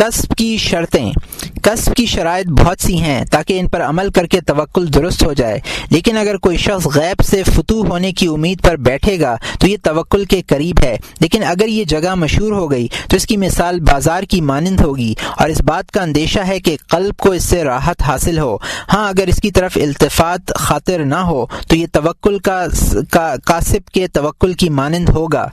کسب کی شرطیں۔ کسب کی شرائط بہت سی ہیں تاکہ ان پر عمل کر کے توکل درست ہو جائے، لیکن اگر کوئی شخص غیب سے فتوح ہونے کی امید پر بیٹھے گا تو یہ توکل کے قریب ہے، لیکن اگر یہ جگہ مشہور ہو گئی تو اس کی مثال بازار کی مانند ہوگی، اور اس بات کا اندیشہ ہے کہ قلب کو اس سے راحت حاصل ہو۔ ہاں اگر اس کی طرف التفات خاطر نہ ہو تو یہ توکل کا کاسب کے توکل کی مانند ہوگا۔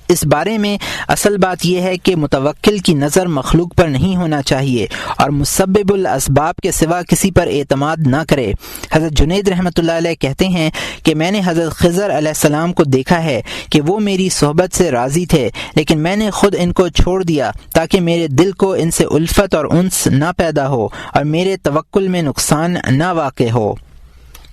اس بارے میں اصل بات یہ ہے کہ متوکل کی نظر مخلوق پر نہیں ہونا چاہیے اور مسبب الاسباب کے سوا کسی پر اعتماد نہ کرے۔ حضرت جنید رحمۃ اللہ علیہ کہتے ہیں کہ میں نے حضرت خضر علیہ السلام کو دیکھا ہے کہ وہ میری صحبت سے راضی تھے، لیکن میں نے خود ان کو چھوڑ دیا تاکہ میرے دل کو ان سے الفت اور انس نہ پیدا ہو اور میرے توکل میں نقصان نہ واقع ہو۔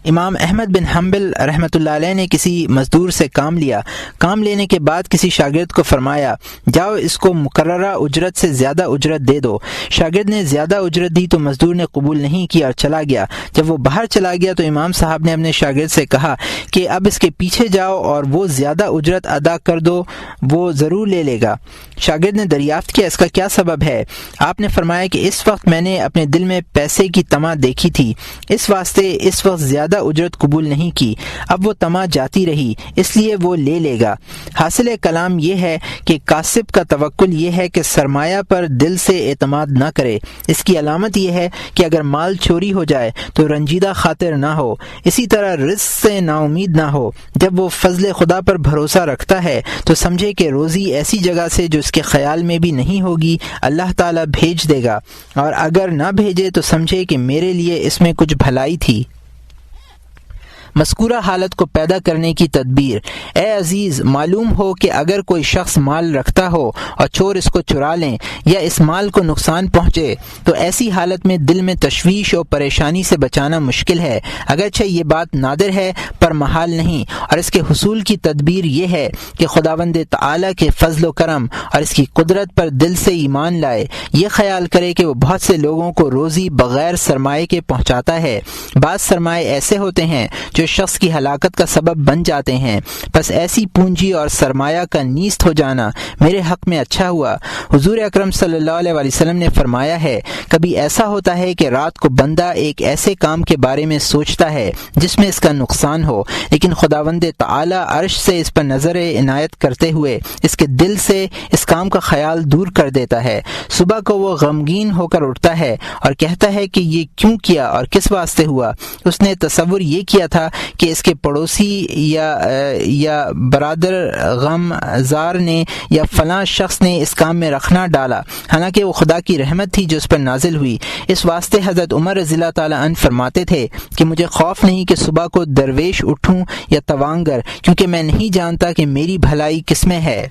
امام احمد بن حنبل رحمۃ اللہ علیہ نے کسی مزدور سے کام لیا۔ کام لینے کے بعد کسی شاگرد کو فرمایا، جاؤ اس کو مقررہ اجرت سے زیادہ اجرت دے دو۔ شاگرد نے زیادہ اجرت دی تو مزدور نے قبول نہیں کیا اور چلا گیا۔ جب وہ باہر چلا گیا تو امام صاحب نے اپنے شاگرد سے کہا کہ اب اس کے پیچھے جاؤ اور وہ زیادہ اجرت ادا کر دو، وہ ضرور لے لے گا۔ شاگرد نے دریافت کیا، اس کا کیا سبب ہے؟ آپ نے فرمایا کہ اس وقت میں نے اپنے دل میں پیسے کی طمع دیکھی تھی، اس واسطے اس وقت زیادہ اجرت قبول نہیں کی، اب وہ طمع جاتی رہی، اس لیے وہ لے لے گا۔ حاصل کلام یہ ہے کہ کاسب کا توکل یہ ہے کہ سرمایہ پر دل سے اعتماد نہ کرے۔ اس کی علامت یہ ہے کہ اگر مال چوری ہو جائے تو رنجیدہ خاطر نہ ہو، اسی طرح رزق سے نا امید نہ ہو۔ جب وہ فضل خدا پر بھروسہ رکھتا ہے تو سمجھے کہ روزی ایسی جگہ سے جو اس کے خیال میں بھی نہیں ہوگی اللہ تعالیٰ بھیج دے گا، اور اگر نہ بھیجے تو سمجھے کہ میرے لیے اس میں کچھ بھلائی تھی۔ مذکورہ حالت کو پیدا کرنے کی تدبیر۔ اے عزیز، معلوم ہو کہ اگر کوئی شخص مال رکھتا ہو اور چور اس کو چرا لیں یا اس مال کو نقصان پہنچے تو ایسی حالت میں دل میں تشویش اور پریشانی سے بچانا مشکل ہے، اگرچہ یہ بات نادر ہے پر محال نہیں، اور اس کے حصول کی تدبیر یہ ہے کہ خداوند تعالی کے فضل و کرم اور اس کی قدرت پر دل سے ایمان لائے، یہ خیال کرے کہ وہ بہت سے لوگوں کو روزی بغیر سرمائے کے پہنچاتا ہے۔ بعض سرمائے ایسے ہوتے ہیں جو شخص کی ہلاکت کا سبب بن جاتے ہیں، پس ایسی پونجی اور سرمایہ کا نیست ہو جانا میرے حق میں اچھا ہوا۔ حضور اکرم صلی اللہ علیہ وسلم نے فرمایا ہے، کبھی ایسا ہوتا ہے کہ رات کو بندہ ایک ایسے کام کے بارے میں سوچتا ہے جس میں اس کا نقصان ہو، لیکن خداوند تعالی عرش سے اس پر نظر عنایت کرتے ہوئے اس کے دل سے اس کام کا خیال دور کر دیتا ہے۔ صبح کو وہ غمگین ہو کر اٹھتا ہے اور کہتا ہے کہ یہ کیوں کیا اور کس واسطے ہوا؟ اس نے تصور یہ کیا تھا کہ اس کے پڑوسی یا برادر غم زار نے یا فلاں شخص نے اس کام میں رکھنا ڈالا، حالانکہ وہ خدا کی رحمت تھی جو اس پر نازل ہوئی۔ اس واسطے حضرت عمر رضی اللہ تعالیٰ عنہ فرماتے تھے کہ مجھے خوف نہیں کہ صبح کو درویش اٹھوں یا توانگر، کیونکہ میں نہیں جانتا کہ میری بھلائی کس میں ہے۔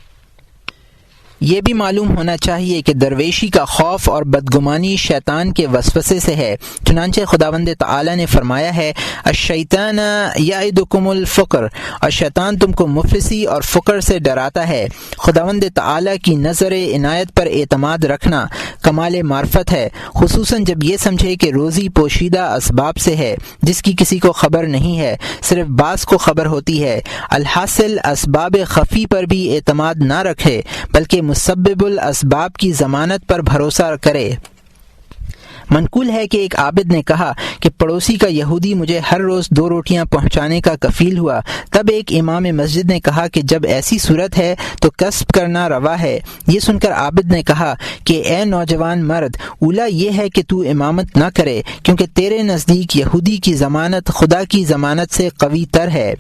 یہ بھی معلوم ہونا چاہیے کہ درویشی کا خوف اور بدگمانی شیطان کے وسوسے سے ہے، چنانچہ خداوند تعالی نے فرمایا ہے، الشیطان یعدکم الفقر، اور شیطان تم کو مفلسی اور فقر سے ڈراتا ہے۔ خداوند تعالی کی نظر عنایت پر اعتماد رکھنا کمال معرفت ہے، خصوصاً جب یہ سمجھے کہ روزی پوشیدہ اسباب سے ہے جس کی کسی کو خبر نہیں ہے، صرف بعض کو خبر ہوتی ہے۔ الحاصل اسباب خفی پر بھی اعتماد نہ رکھے بلکہ مسبب الاسباب کی ضمانت پر بھروسہ کرے۔ منقول ہے کہ ایک عابد نے کہا کہ پڑوسی کا یہودی مجھے ہر روز 2 روٹیاں پہنچانے کا کفیل ہوا۔ تب ایک امام مسجد نے کہا کہ جب ایسی صورت ہے تو کسب کرنا روا ہے۔ یہ سن کر عابد نے کہا کہ اے نوجوان مرد، اولا یہ ہے کہ تو امامت نہ کرے، کیونکہ تیرے نزدیک یہودی کی ضمانت خدا کی ضمانت سے قوی تر ہے۔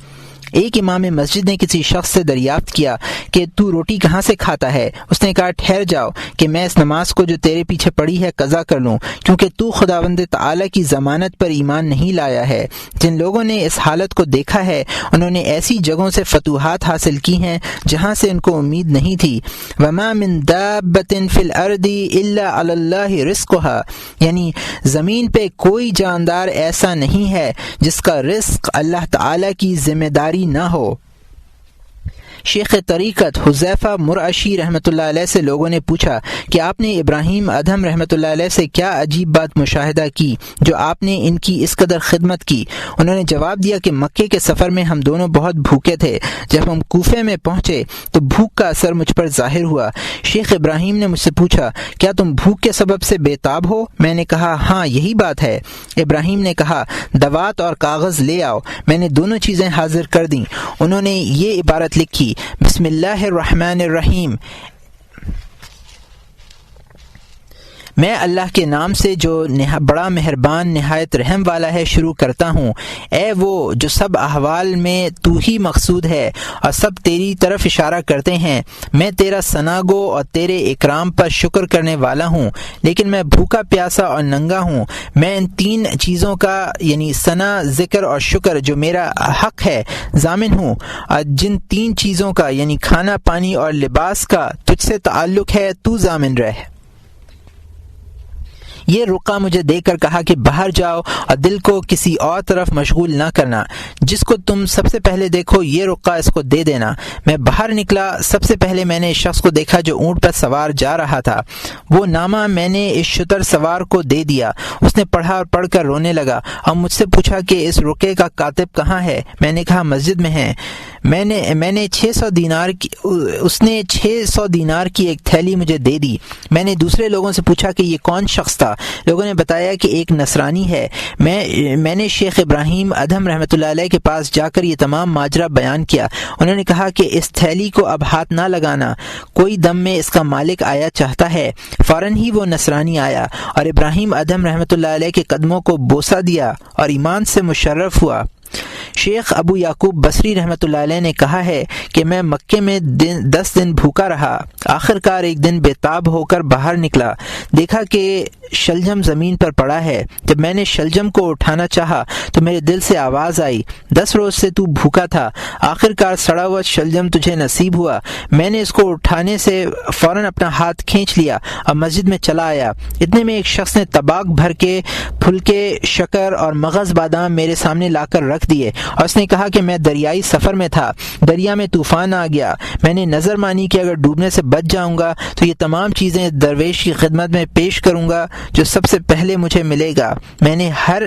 ایک امام مسجد نے کسی شخص سے دریافت کیا کہ تو روٹی کہاں سے کھاتا ہے؟ اس نے کہا، ٹھہر جاؤ کہ میں اس نماز کو جو تیرے پیچھے پڑی ہے قضا کر لوں، کیونکہ تو خداوند تعالی کی ضمانت پر ایمان نہیں لایا ہے۔ جن لوگوں نے اس حالت کو دیکھا ہے انہوں نے ایسی جگہوں سے فتوحات حاصل کی ہیں جہاں سے ان کو امید نہیں تھی۔ وما من دابۃ فی الارض الا علی اللہ رزقها، یعنی زمین پہ کوئی جاندار ایسا نہیں ہے جس کا رزق اللہ تعالی کی ذمہ داری نہ ہو۔ شیخ طریقت حذیفہ مرعشی رحمۃ اللہ علیہ سے لوگوں نے پوچھا کہ آپ نے ابراہیم ادہم رحمۃ اللہ علیہ سے کیا عجیب بات مشاہدہ کی جو آپ نے ان کی اس قدر خدمت کی؟ انہوں نے جواب دیا کہ مکے کے سفر میں ہم دونوں بہت بھوکے تھے، جب ہم کوفے میں پہنچے تو بھوک کا اثر مجھ پر ظاہر ہوا۔ شیخ ابراہیم نے مجھ سے پوچھا کیا تم بھوک کے سبب سے بے تاب ہو؟ میں نے کہا ہاں یہی بات ہے۔ ابراہیم نے کہا دوات اور کاغذ لے آؤ۔ میں نے دونوں چیزیں حاضر کر دیں۔ انہوں نے یہ عبارت لکھی بسم اللہ الرحمن الرحیم، میں اللہ کے نام سے جو بڑا مہربان نہایت رحم والا ہے شروع کرتا ہوں۔ اے وہ جو سب احوال میں تو ہی مقصود ہے اور سب تیری طرف اشارہ کرتے ہیں، میں تیرا ثنا گو اور تیرے اکرام پر شکر کرنے والا ہوں، لیکن میں بھوکا پیاسا اور ننگا ہوں۔ میں ان تین چیزوں کا یعنی ثنا، ذکر اور شکر جو میرا حق ہے ضامن ہوں، اور جن تین چیزوں کا یعنی کھانا پانی اور لباس کا تجھ سے تعلق ہے تو ضامن رہ۔ یہ رقہ مجھے دے کر کہا کہ باہر جاؤ اور دل کو کسی اور طرف مشغول نہ کرنا، جس کو تم سب سے پہلے دیکھو یہ رقہ اس کو دے دینا۔ میں باہر نکلا، سب سے پہلے میں نے اس شخص کو دیکھا جو اونٹ پر سوار جا رہا تھا۔ وہ نامہ میں نے اس شتر سوار کو دے دیا۔ اس نے پڑھا اور پڑھ کر رونے لگا اور مجھ سے پوچھا کہ اس رقے کا کاتب کہاں ہے؟ میں نے کہا مسجد میں ہے۔ میں نے 600 دینار کی اس نے 600 دینار کی ایک تھیلی مجھے دے دی۔ میں نے دوسرے لوگوں سے پوچھا کہ یہ کون شخص تھا؟ لوگوں نے بتایا کہ ایک نصرانی ہے۔ میں نے شیخ ابراہیم ادہم رحمۃ اللہ علیہ کے پاس جا کر یہ تمام ماجرا بیان کیا۔ انہوں نے کہا کہ اس تھیلی کو اب ہاتھ نہ لگانا، کوئی دم میں اس کا مالک آیا چاہتا ہے۔ فوراً ہی وہ نصرانی آیا اور ابراہیم ادہم رحمۃ اللہ علیہ کے قدموں کو بوسہ دیا اور ایمان سے مشرف ہوا۔ شیخ ابو یعقوب بصری رحمۃ اللہ علیہ نے کہا ہے کہ میں مکے میں 10 دن بھوکا رہا، آخر کار ایک دن بے تاب ہو کر باہر نکلا، دیکھا کہ شلجم زمین پر پڑا ہے۔ جب میں نے شلجم کو اٹھانا چاہا تو میرے دل سے آواز آئی 10 روز سے تو بھوکا تھا، آخر کار سڑا ہوا شلجم تجھے نصیب ہوا۔ میں نے اس کو اٹھانے سے فوراً اپنا ہاتھ کھینچ لیا اور مسجد میں چلا آیا۔ اتنے میں ایک شخص نے طباق بھر کے پھلکے، شکر اور مغز بادام میرے سامنے لا کر رکھ دیے اور اس نے کہا کہ میں دریائی سفر میں تھا، دریا میں طوفان آ گیا، میں نے نظر مانی کہ اگر ڈوبنے سے بچ جاؤں گا تو یہ تمام چیزیں درویش کی خدمت میں پیش کروں گا جو سب سے پہلے مجھے ملے گا۔ میں نے ہر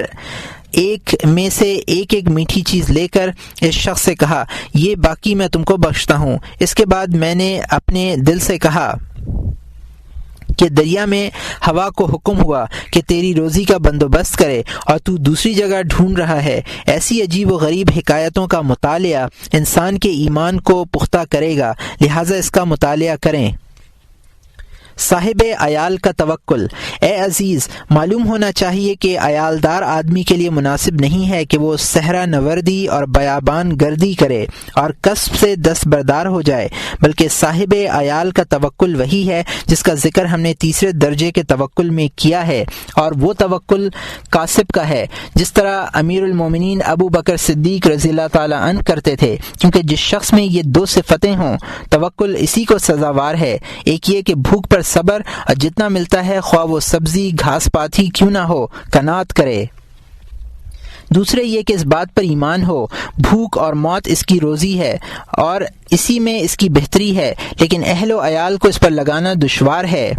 ایک میں سے ایک میٹھی چیز لے کر اس شخص سے کہا یہ باقی میں تم کو بخشتا ہوں۔ اس کے بعد میں نے اپنے دل سے کہا کہ دریا میں ہوا کو حکم ہوا کہ تیری روزی کا بندوبست کرے اور تو دوسری جگہ ڈھونڈ رہا ہے۔ ایسی عجیب و غریب حکایتوں کا مطالعہ انسان کے ایمان کو پختہ کرے گا، لہٰذا اس کا مطالعہ کریں۔ صاحب عیال کا توکل۔ اے عزیز، معلوم ہونا چاہیے کہ عیالدار آدمی کے لیے مناسب نہیں ہے کہ وہ صحرا نوردی اور بیابان گردی کرے اور کسب سے دستبردار ہو جائے، بلکہ صاحب عیال کا توکل وہی ہے جس کا ذکر ہم نے تیسرے درجے کے توکل میں کیا ہے، اور وہ توکل کاسب کا ہے، جس طرح امیر المومنین ابو بکر صدیق رضی اللہ تعالی عنہ کرتے تھے، کیونکہ جس شخص میں یہ 2 صفتیں ہوں توکل اسی کو سزاوار ہے۔ ایک یہ کہ بھوک پر صبر اور جتنا ملتا ہے خواہ وہ سبزی گھاس پات ہی کیوں نہ ہو قناعت کرے۔ دوسرے یہ کہ اس بات پر ایمان ہو بھوک اور موت اس کی روزی ہے اور اسی میں اس کی بہتری ہے، لیکن اہل و عیال کو اس پر لگانا دشوار ہے۔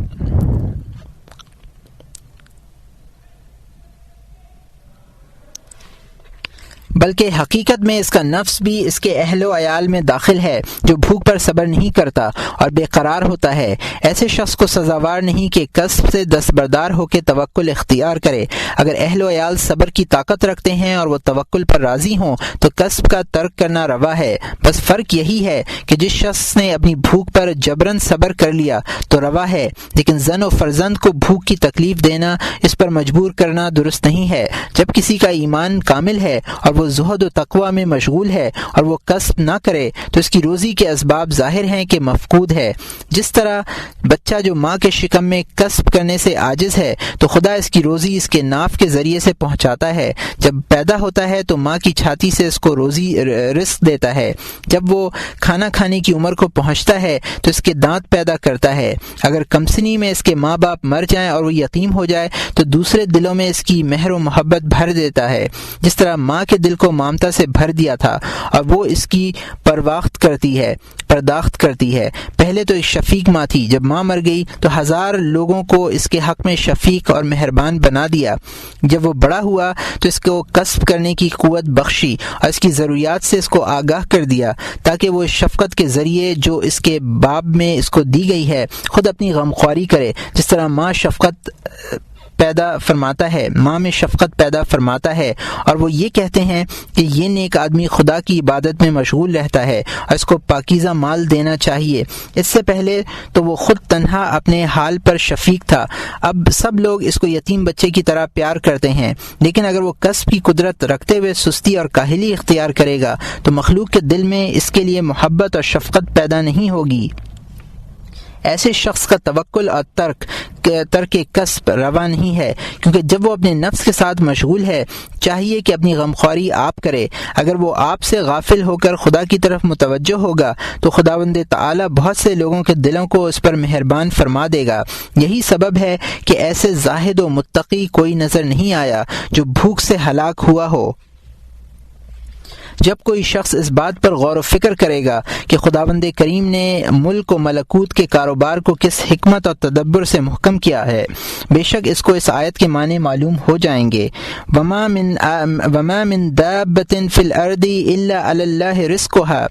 بلکہ حقیقت میں اس کا نفس بھی اس کے اہل و عیال میں داخل ہے جو بھوک پر صبر نہیں کرتا اور بے قرار ہوتا ہے۔ ایسے شخص کو سزاوار نہیں کہ کسب سے دستبردار ہو کے توکل اختیار کرے۔ اگر اہل و عیال صبر کی طاقت رکھتے ہیں اور وہ توکل پر راضی ہوں تو کسب کا ترک کرنا روا ہے۔ بس فرق یہی ہے کہ جس شخص نے اپنی بھوک پر جبراً صبر کر لیا تو روا ہے، لیکن زن و فرزند کو بھوک کی تکلیف دینا، اس پر مجبور کرنا درست نہیں ہے۔ جب کسی کا ایمان کامل ہے اور وہ زہد و تقوی میں مشغول ہے اور وہ کسب نہ کرے تو اس کی روزی کے اسباب ظاہر ہیں کہ مفقود ہے۔ جس طرح بچہ جو ماں کے شکم میں کسب کرنے سے عاجز ہے تو خدا اس کی روزی اس کے ناف کے ذریعے سے پہنچاتا ہے۔ جب پیدا ہوتا ہے تو ماں کی چھاتی سے اس کو روزی رزق دیتا ہے۔ جب وہ کھانا کھانے کی عمر کو پہنچتا ہے تو اس کے دانت پیدا کرتا ہے۔ اگر کمسنی میں اس کے ماں باپ مر جائیں اور وہ یتیم ہو جائے تو دوسرے دلوں میں اس کی مہر و محبت بھر دیتا ہے۔ جس طرح ماں کے دل دل کو ممتا سے بھر دیا تھا اور وہ اس کی پرداخت کرتی ہے۔ پہلے تو ایک شفیق ماں تھی، جب ماں مر گئی تو 1000 لوگوں کو اس کے حق میں شفیق اور مہربان بنا دیا۔ جب وہ بڑا ہوا تو اس کو کسب کرنے کی قوت بخشی اور اس کی ضروریات سے اس کو آگاہ کر دیا تاکہ وہ اس شفقت کے ذریعے جو اس کے باب میں اس کو دی گئی ہے خود اپنی غمخواری کرے، جس طرح ماں میں شفقت پیدا فرماتا ہے۔ اور وہ یہ کہتے ہیں کہ یہ نیک آدمی خدا کی عبادت میں مشغول رہتا ہے اور اس کو پاکیزہ مال دینا چاہیے۔ اس سے پہلے تو وہ خود تنہا اپنے حال پر شفیق تھا، اب سب لوگ اس کو یتیم بچے کی طرح پیار کرتے ہیں، لیکن اگر وہ کسب کی قدرت رکھتے ہوئے سستی اور کاہلی اختیار کرے گا تو مخلوق کے دل میں اس کے لیے محبت اور شفقت پیدا نہیں ہوگی۔ ایسے شخص کا توکل اور ترک کسب روا نہیں ہے، کیونکہ جب وہ اپنے نفس کے ساتھ مشغول ہے چاہیے کہ اپنی غمخواری آپ کرے۔ اگر وہ آپ سے غافل ہو کر خدا کی طرف متوجہ ہوگا تو خداوند تعالی بہت سے لوگوں کے دلوں کو اس پر مہربان فرما دے گا۔ یہی سبب ہے کہ ایسے زاہد و متقی کوئی نظر نہیں آیا جو بھوک سے ہلاک ہوا ہو۔ جب کوئی شخص اس بات پر غور و فکر کرے گا کہ خداوند کریم نے ملک و ملکوت کے کاروبار کو کس حکمت اور تدبر سے محکم کیا ہے، بے شک اس کو اس آیت کے معنی معلوم ہو جائیں گے۔ وما من دابۃ فی الارض الا علی اللہ رزقها،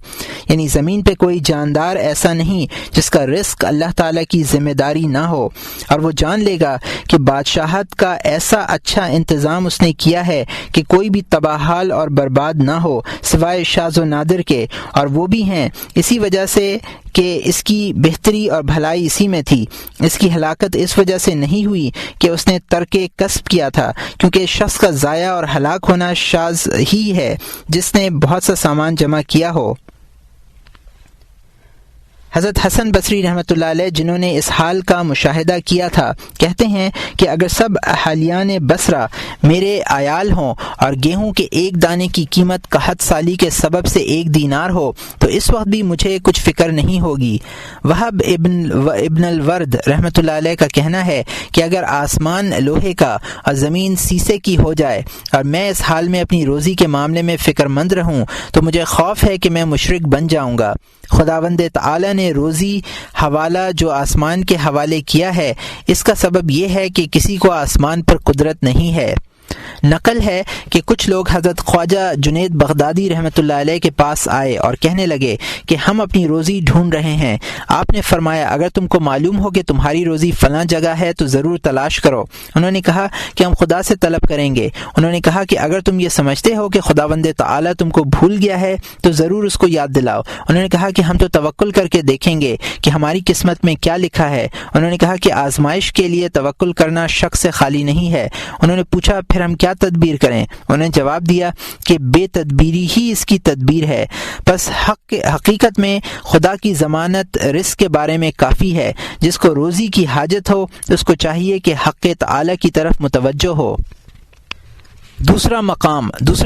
یعنی زمین پہ کوئی جاندار ایسا نہیں جس کا رزق اللہ تعالیٰ کی ذمہ داری نہ ہو، اور وہ جان لے گا کہ بادشاہت کا ایسا اچھا انتظام اس نے کیا ہے کہ کوئی بھی تباہ حال اور برباد نہ ہو سوائے شاذ و نادر کے، اور وہ بھی ہیں اسی وجہ سے کہ اس کی بہتری اور بھلائی اسی میں تھی۔ اس کی ہلاکت اس وجہ سے نہیں ہوئی کہ اس نے ترک کسب کیا تھا، کیونکہ شخص کا ضائع اور ہلاک ہونا شاذ ہی ہے جس نے بہت سا سامان جمع کیا ہو۔ حضرت حسن بصری رحمۃ اللہ علیہ، جنہوں نے اس حال کا مشاہدہ کیا تھا، کہتے ہیں کہ اگر سب اہالیان بصرہ میرے عیال ہوں اور گیہوں کے ایک دانے کی قیمت قحط سالی کے سبب سے 1 دینار ہو تو اس وقت بھی مجھے کچھ فکر نہیں ہوگی۔ وہب ابن الورد رحمۃ اللہ علیہ کا کہنا ہے کہ اگر آسمان لوہے کا اور زمین سیسے کی ہو جائے اور میں اس حال میں اپنی روزی کے معاملے میں فکر مند رہوں تو مجھے خوف ہے کہ میں مشرک بن جاؤں گا۔ خداوند تعالی نے روزی حوالہ جو آسمان کے حوالے کیا ہے، اس کا سبب یہ ہے کہ کسی کو آسمان پر قدرت نہیں ہے۔ نقل ہے کہ کچھ لوگ حضرت خواجہ جنید بغدادی رحمۃ اللہ علیہ کے پاس آئے اور کہنے لگے کہ ہم اپنی روزی ڈھونڈ رہے ہیں۔ آپ نے فرمایا اگر تم کو معلوم ہو کہ تمہاری روزی فلاں جگہ ہے تو ضرور تلاش کرو۔ انہوں نے کہا کہ ہم خدا سے طلب کریں گے۔ انہوں نے کہا کہ اگر تم یہ سمجھتے ہو کہ خداوند تعالی تم کو بھول گیا ہے تو ضرور اس کو یاد دلاؤ۔ انہوں نے کہا کہ ہم تو توکل کر کے دیکھیں گے کہ ہماری قسمت میں کیا لکھا ہے۔ انہوں نے کہا کہ آزمائش کے لیے توکل کرنا شک سے خالی نہیں ہے۔ انہوں نے پوچھا پھر ہم کیا تدبیر کریں؟ انہوں نے جواب دیا کہ بے تدبیری ہی اس کی تدبیر ہے۔ پس حقیقت میں خدا کی ضمانت رزق کے بارے میں کافی ہے۔ جس کو روزی کی حاجت ہو اس کو چاہیے کہ حق تعالی کی طرف متوجہ ہو۔ دوسرا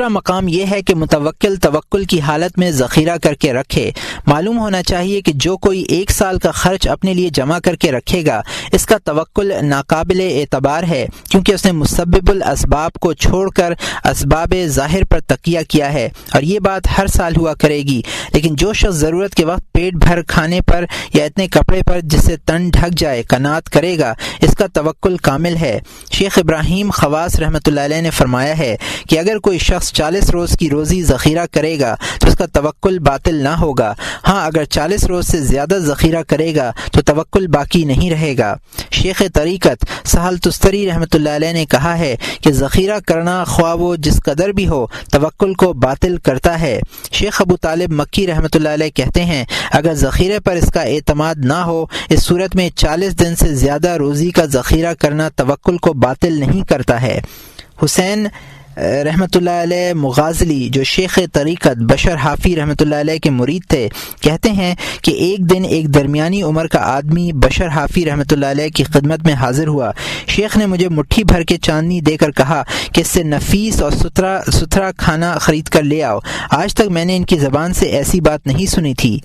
مقام یہ ہے کہ متوکل توکل کی حالت میں ذخیرہ کر کے رکھے۔ معلوم ہونا چاہیے کہ جو کوئی 1 سال کا خرچ اپنے لیے جمع کر کے رکھے گا اس کا توکل ناقابل اعتبار ہے، کیونکہ اس نے مسبب الاسباب کو چھوڑ کر اسباب ظاہر پر تکیہ کیا ہے، اور یہ بات ہر سال ہوا کرے گی۔ لیکن جو شخص ضرورت کے وقت پیٹ بھر کھانے پر یا اتنے کپڑے پر جس سے تن ڈھک جائے قناعت کرے گا، اس کا توکل کامل ہے۔ شیخ ابراہیم خواص رحمۃ اللہ علیہ نے فرمایا ہے کہ اگر کوئی شخص 40 روز کی روزی ذخیرہ کرے گا تو اس کا توکل باطل نہ ہوگا۔ ہاں اگر 40 روز سے زیادہ ذخیرہ کرے گا تو توکل باقی نہیں رہے گا۔ شیخ طریقت سہل تستری رحمۃ اللہ علیہ نے کہا ہے کہ ذخیرہ کرنا خواہ وہ جس قدر بھی ہو توکل کو باطل کرتا ہے۔ شیخ ابو طالب مکی رحمۃ اللہ علیہ کہتے ہیں اگر ذخیرے پر اس کا اعتماد نہ ہو اس صورت میں 40 دن سے زیادہ روزی کا ذخیرہ کرنا توکل کو باطل نہیں کرتا ہے۔ حسین رحمۃ اللہ علیہ مغازلی جو شیخ طریقت بشر حافی رحمۃ اللہ علیہ کے مرید تھے کہتے ہیں کہ ایک دن ایک درمیانی عمر کا آدمی بشر حافی رحمۃ اللہ علیہ کی خدمت میں حاضر ہوا۔ شیخ نے مجھے مٹھی بھر کے چاندنی دے کر کہا کہ اس سے نفیس اور ستھرا کھانا خرید کر لے آؤ، آج تک میں نے ان کی زبان سے ایسی بات نہیں سنی تھی۔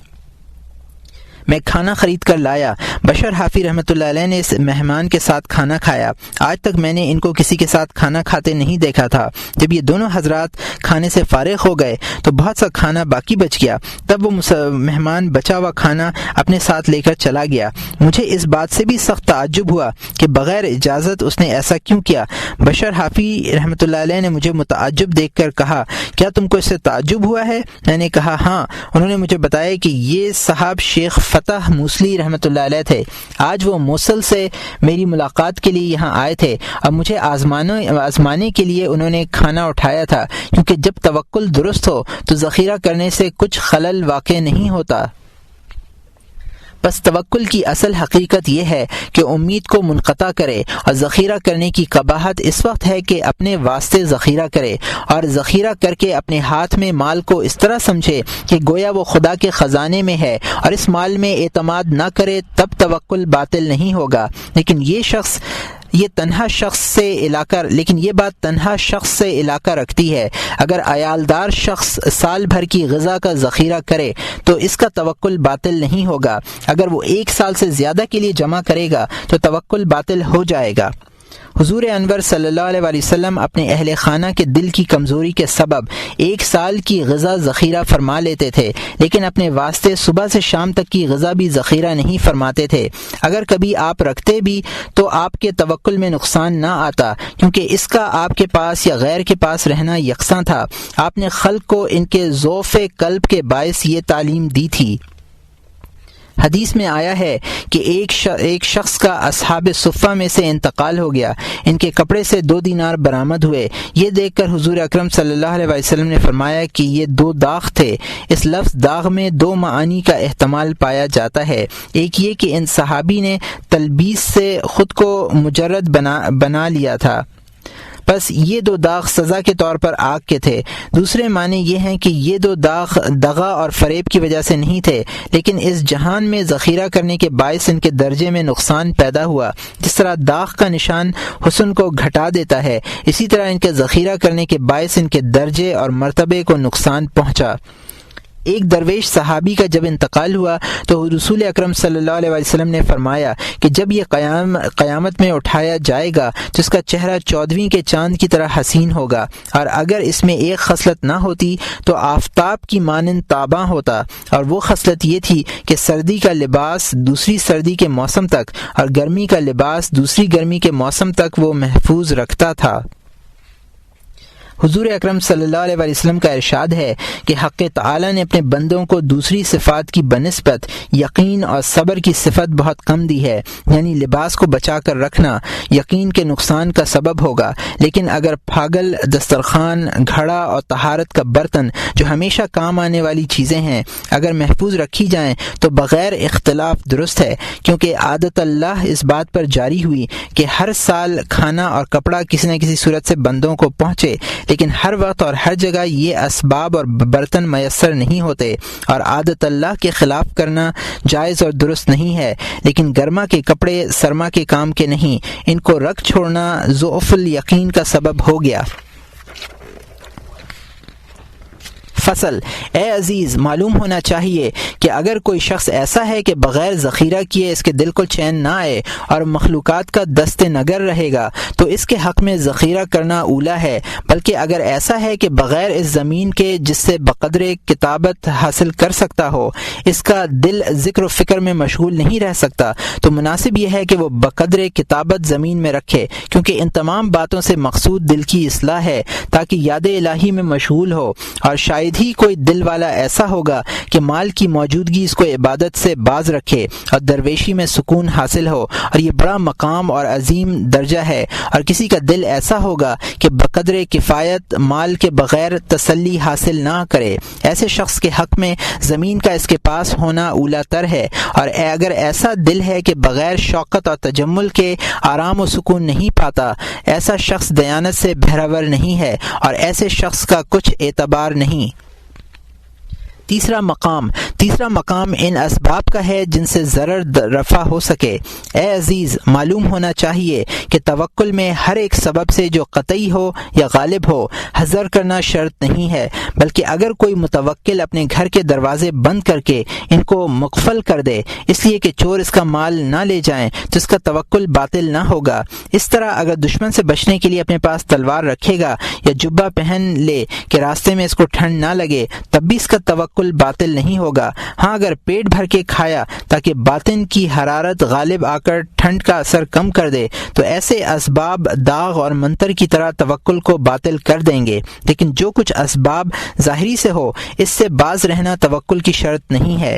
میں کھانا خرید کر لایا۔ بشر حافی رحمۃ اللہ علیہ نے اس مہمان کے ساتھ کھانا کھایا۔ آج تک میں نے ان کو کسی کے ساتھ کھانا کھاتے نہیں دیکھا تھا۔ جب یہ دونوں حضرات کھانے سے فارغ ہو گئے تو بہت سا کھانا باقی بچ گیا۔ تب وہ مہمان بچا ہوا کھانا اپنے ساتھ لے کر چلا گیا۔ مجھے اس بات سے بھی سخت تعجب ہوا کہ بغیر اجازت اس نے ایسا کیوں کیا۔ بشر حافی رحمۃ اللہ علیہ نے مجھے متعجب دیکھ کر کہا، کیا تم کو اس سے تعجب ہوا ہے؟ میں نے کہا ہاں۔ انہوں نے مجھے بتایا کہ یہ صاحب شیخ فتح موصلی رحمۃ اللہ علیہ تھے۔ آج وہ موصل سے میری ملاقات کے لیے یہاں آئے تھے اور مجھے آزمانے کے لیے انہوں نے کھانا اٹھایا تھا، کیونکہ جب توکل درست ہو تو ذخیرہ کرنے سے کچھ خلل واقع نہیں ہوتا۔ بس توکل کی اصل حقیقت یہ ہے کہ امید کو منقطع کرے، اور ذخیرہ کرنے کی قباحت اس وقت ہے کہ اپنے واسطے ذخیرہ کرے، اور ذخیرہ کر کے اپنے ہاتھ میں مال کو اس طرح سمجھے کہ گویا وہ خدا کے خزانے میں ہے، اور اس مال میں اعتماد نہ کرے، تب توکل باطل نہیں ہوگا۔ لیکن یہ بات تنہا شخص سے علاقہ رکھتی ہے۔ اگر عیالدار شخص سال بھر کی غذا کا ذخیرہ کرے تو اس کا توکل باطل نہیں ہوگا۔ اگر وہ 1 سال سے زیادہ کے لیے جمع کرے گا تو توکل باطل ہو جائے گا۔ حضور انور صلی اللہ علیہ وسلم اپنے اہل خانہ کے دل کی کمزوری کے سبب 1 سال کی غذا ذخیرہ فرما لیتے تھے، لیکن اپنے واسطے صبح سے شام تک کی غذا بھی ذخیرہ نہیں فرماتے تھے۔ اگر کبھی آپ رکھتے بھی تو آپ کے توکل میں نقصان نہ آتا، کیونکہ اس کا آپ کے پاس یا غیر کے پاس رہنا یکساں تھا۔ آپ نے خلق کو ان کے ضعف قلب کے باعث یہ تعلیم دی تھی۔ حدیث میں آیا ہے کہ ایک شخص کا اصحاب صفہ میں سے انتقال ہو گیا، ان کے کپڑے سے 2 دینار برآمد ہوئے۔ یہ دیکھ کر حضور اکرم صلی اللہ علیہ وسلم نے فرمایا کہ یہ 2 داغ تھے۔ اس لفظ داغ میں 2 معانی کا احتمال پایا جاتا ہے۔ ایک یہ کہ ان صحابی نے تلبیس سے خود کو مجرد بنا لیا تھا، بس یہ 2 داغ سزا کے طور پر آگ کے تھے۔ دوسرے معنی یہ ہیں کہ یہ 2 داغ دغا اور فریب کی وجہ سے نہیں تھے، لیکن اس جہان میں ذخیرہ کرنے کے باعث ان کے درجے میں نقصان پیدا ہوا۔ جس طرح داغ کا نشان حسن کو گھٹا دیتا ہے، اسی طرح ان کے ذخیرہ کرنے کے باعث ان کے درجے اور مرتبے کو نقصان پہنچا۔ ایک درویش صحابی کا جب انتقال ہوا تو رسول اکرم صلی اللہ علیہ وسلم نے فرمایا کہ جب یہ قیامت میں اٹھایا جائے گا تو اس کا چہرہ 14ویں کے چاند کی طرح حسین ہوگا، اور اگر اس میں ایک خصلت نہ ہوتی تو آفتاب کی مانند تاباں ہوتا، اور وہ خصلت یہ تھی کہ سردی کا لباس دوسری سردی کے موسم تک اور گرمی کا لباس دوسری گرمی کے موسم تک وہ محفوظ رکھتا تھا۔ حضور اکرم صلی اللہ علیہ وسلم کا ارشاد ہے کہ حق تعالی نے اپنے بندوں کو دوسری صفات کی بنسبت یقین اور صبر کی صفت بہت کم دی ہے، یعنی لباس کو بچا کر رکھنا یقین کے نقصان کا سبب ہوگا، لیکن اگر پھاگل، دسترخوان، گھڑا اور طہارت کا برتن جو ہمیشہ کام آنے والی چیزیں ہیں اگر محفوظ رکھی جائیں تو بغیر اختلاف درست ہے، کیونکہ عادت اللہ اس بات پر جاری ہوئی کہ ہر سال کھانا اور کپڑا کسی نہ کسی صورت سے بندوں کو پہنچے، لیکن ہر وقت اور ہر جگہ یہ اسباب اور برتن میسر نہیں ہوتے، اور عادت اللہ کے خلاف کرنا جائز اور درست نہیں ہے۔ لیکن گرما کے کپڑے سرما کے کام کے نہیں، ان کو رکھ چھوڑنا ضعف الیقین کا سبب ہو گیا۔ فصل: اے عزیز، معلوم ہونا چاہیے کہ اگر کوئی شخص ایسا ہے کہ بغیر ذخیرہ کیے اس کے دل کو چین نہ آئے اور مخلوقات کا دست نگر رہے گا تو اس کے حق میں ذخیرہ کرنا اولا ہے، بلکہ اگر ایسا ہے کہ بغیر اس زمین کے جس سے بقدر کتابت حاصل کر سکتا ہو اس کا دل ذکر و فکر میں مشغول نہیں رہ سکتا تو مناسب یہ ہے کہ وہ بقدر کتابت زمین میں رکھے، کیونکہ ان تمام باتوں سے مقصود دل کی اصلاح ہے تاکہ یاد الہی میں مشغول ہو، اور شاید ہی کوئی دل والا ایسا ہوگا کہ مال کی موجودگی اس کو عبادت سے باز رکھے اور درویشی میں سکون حاصل ہو، اور یہ بڑا مقام اور عظیم درجہ ہے، اور کسی کا دل ایسا ہوگا کہ بقدر کفایت مال کے بغیر تسلی حاصل نہ کرے، ایسے شخص کے حق میں زمین کا اس کے پاس ہونا اولا تر ہے، اور اگر ایسا دل ہے کہ بغیر شوقت اور تجمل کے آرام و سکون نہیں پاتا، ایسا شخص دیانت سے بہرور نہیں ہے اور ایسے شخص کا کچھ اعتبار نہیں۔ تیسرا مقام ان اسباب کا ہے جن سے ضرر رفع ہو سکے۔ اے عزیز، معلوم ہونا چاہیے کہ توکل میں ہر ایک سبب سے جو قطعی ہو یا غالب ہو حذر کرنا شرط نہیں ہے، بلکہ اگر کوئی متوکل اپنے گھر کے دروازے بند کر کے ان کو مقفل کر دے اس لیے کہ چور اس کا مال نہ لے جائیں تو اس کا توکل باطل نہ ہوگا۔ اس طرح اگر دشمن سے بچنے کے لیے اپنے پاس تلوار رکھے گا یا جبہ پہن لے کہ راستے میں اس کو ٹھنڈ نہ لگے تب بھی اس کا توکل باطل نہیں ہوگا۔ ہاں، اگر پیٹ بھر کے کھایا تاکہ باطن کی حرارت غالب آ کر ٹھنڈ کا اثر کم کر دے تو ایسے اسباب داغ اور منتر کی طرح توکل کو باطل کر دیں گے، لیکن جو کچھ اسباب ظاہری سے ہو اس سے باز رہنا توکل کی شرط نہیں ہے۔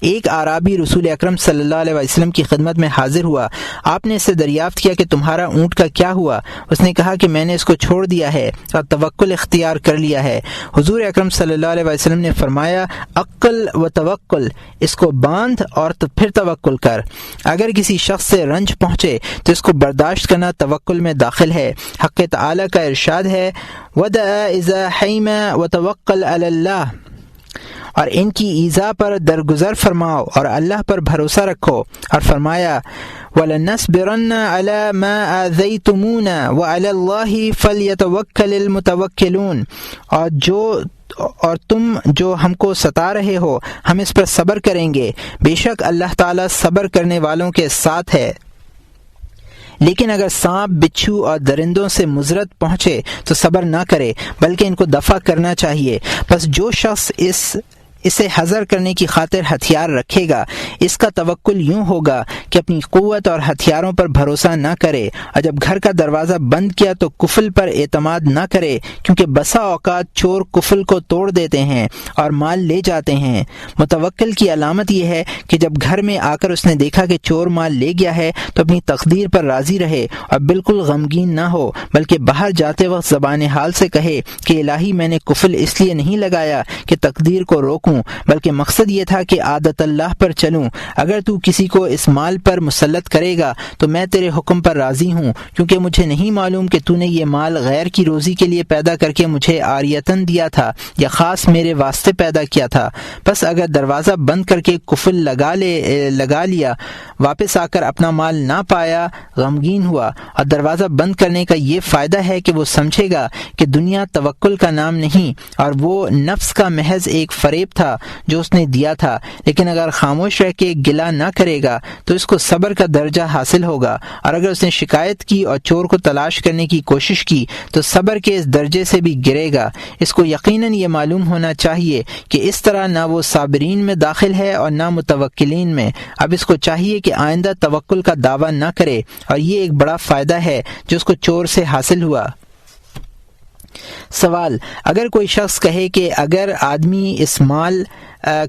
ایک اعرابی رسول اکرم صلی اللہ علیہ وسلم کی خدمت میں حاضر ہوا۔ آپ نے اس سے دریافت کیا کہ تمہارا اونٹ کا کیا ہوا؟ اس نے کہا کہ میں نے اس کو چھوڑ دیا ہے اور توکل اختیار کر لیا ہے۔ حضور اکرم صلی اللہ علیہ وسلم نے فرمایا، عقل و توکل، اس کو باندھ اور پھر توکل کر۔ اگر کسی شخص سے رنج پہنچے تو اس کو برداشت کرنا توکل میں داخل ہے۔ حق تعالی کا ارشاد ہے، وَدَعَ إِذَا حَيْمَ وَتَوَكَّلْ عَلَى اللَّهِ، اور ان کی ایذا پر درگزر فرماؤ اور اللہ پر بھروسہ رکھو، اور فرمایا وَلَنَصْبِرَنَّ عَلَى مَا آذَيْتُمُونَا وَعَلَى اللَّهِ فَلْيَتَوَكَّلِ الْمُتَوَكِّلُونَ، اور تم جو ہم کو ستا رہے ہو ہم اس پر صبر کریں گے، بے شک اللہ تعالیٰ صبر کرنے والوں کے ساتھ ہے۔ لیکن اگر سانپ، بچھو اور درندوں سے مضرت پہنچے تو صبر نہ کرے بلکہ ان کو دفع کرنا چاہیے۔ پس جو شخص اسے حذر کرنے کی خاطر ہتھیار رکھے گا اس کا توکل یوں ہوگا کہ اپنی قوت اور ہتھیاروں پر بھروسہ نہ کرے، اور جب گھر کا دروازہ بند کیا تو کفل پر اعتماد نہ کرے، کیونکہ بسا اوقات چور کفل کو توڑ دیتے ہیں اور مال لے جاتے ہیں۔ متوکل کی علامت یہ ہے کہ جب گھر میں آ کر اس نے دیکھا کہ چور مال لے گیا ہے تو اپنی تقدیر پر راضی رہے اور بالکل غمگین نہ ہو، بلکہ باہر جاتے وقت زبان حال سے کہے کہ الہی میں نے کفل اس لیے نہیں لگایا کہ تقدیر کو روکوں، بلکہ مقصد یہ تھا کہ عادت اللہ پر چلوں۔ اگر تو کسی کو اس مال پر مسلط کرے گا تو میں تیرے حکم پر راضی ہوں، کیونکہ مجھے نہیں معلوم کہ تو نے یہ مال غیر کی روزی کے لیے پیدا کر کے مجھے عاریتاً دیا تھا یا خاص میرے واسطے پیدا کیا تھا۔ پس اگر دروازہ بند کر کے کفل لگا لیا، واپس آ کر اپنا مال نہ پایا، غمگین ہوا، اور دروازہ بند کرنے کا یہ فائدہ ہے کہ وہ سمجھے گا کہ دنیا توکل کا نام نہیں اور وہ نفس کا محض ایک فریب تھا جو اس نے دیا تھا۔ لیکن اگر خاموش رہ کے گلہ نہ کرے گا تو اس کو صبر کا درجہ حاصل ہوگا، اور اگر اس نے شکایت کی اور چور کو تلاش کرنے کی کوشش کی تو صبر کے اس درجے سے بھی گرے گا۔ اس کو یقیناً یہ معلوم ہونا چاہیے کہ اس طرح نہ وہ صابرین میں داخل ہے اور نہ متوکلین میں۔ اب اس کو چاہیے کہ آئندہ توکل کا دعویٰ نہ کرے، اور یہ ایک بڑا فائدہ ہے جو اس کو چور سے حاصل ہوا۔ سوال: اگر کوئی شخص کہے کہ اگر آدمی اس مال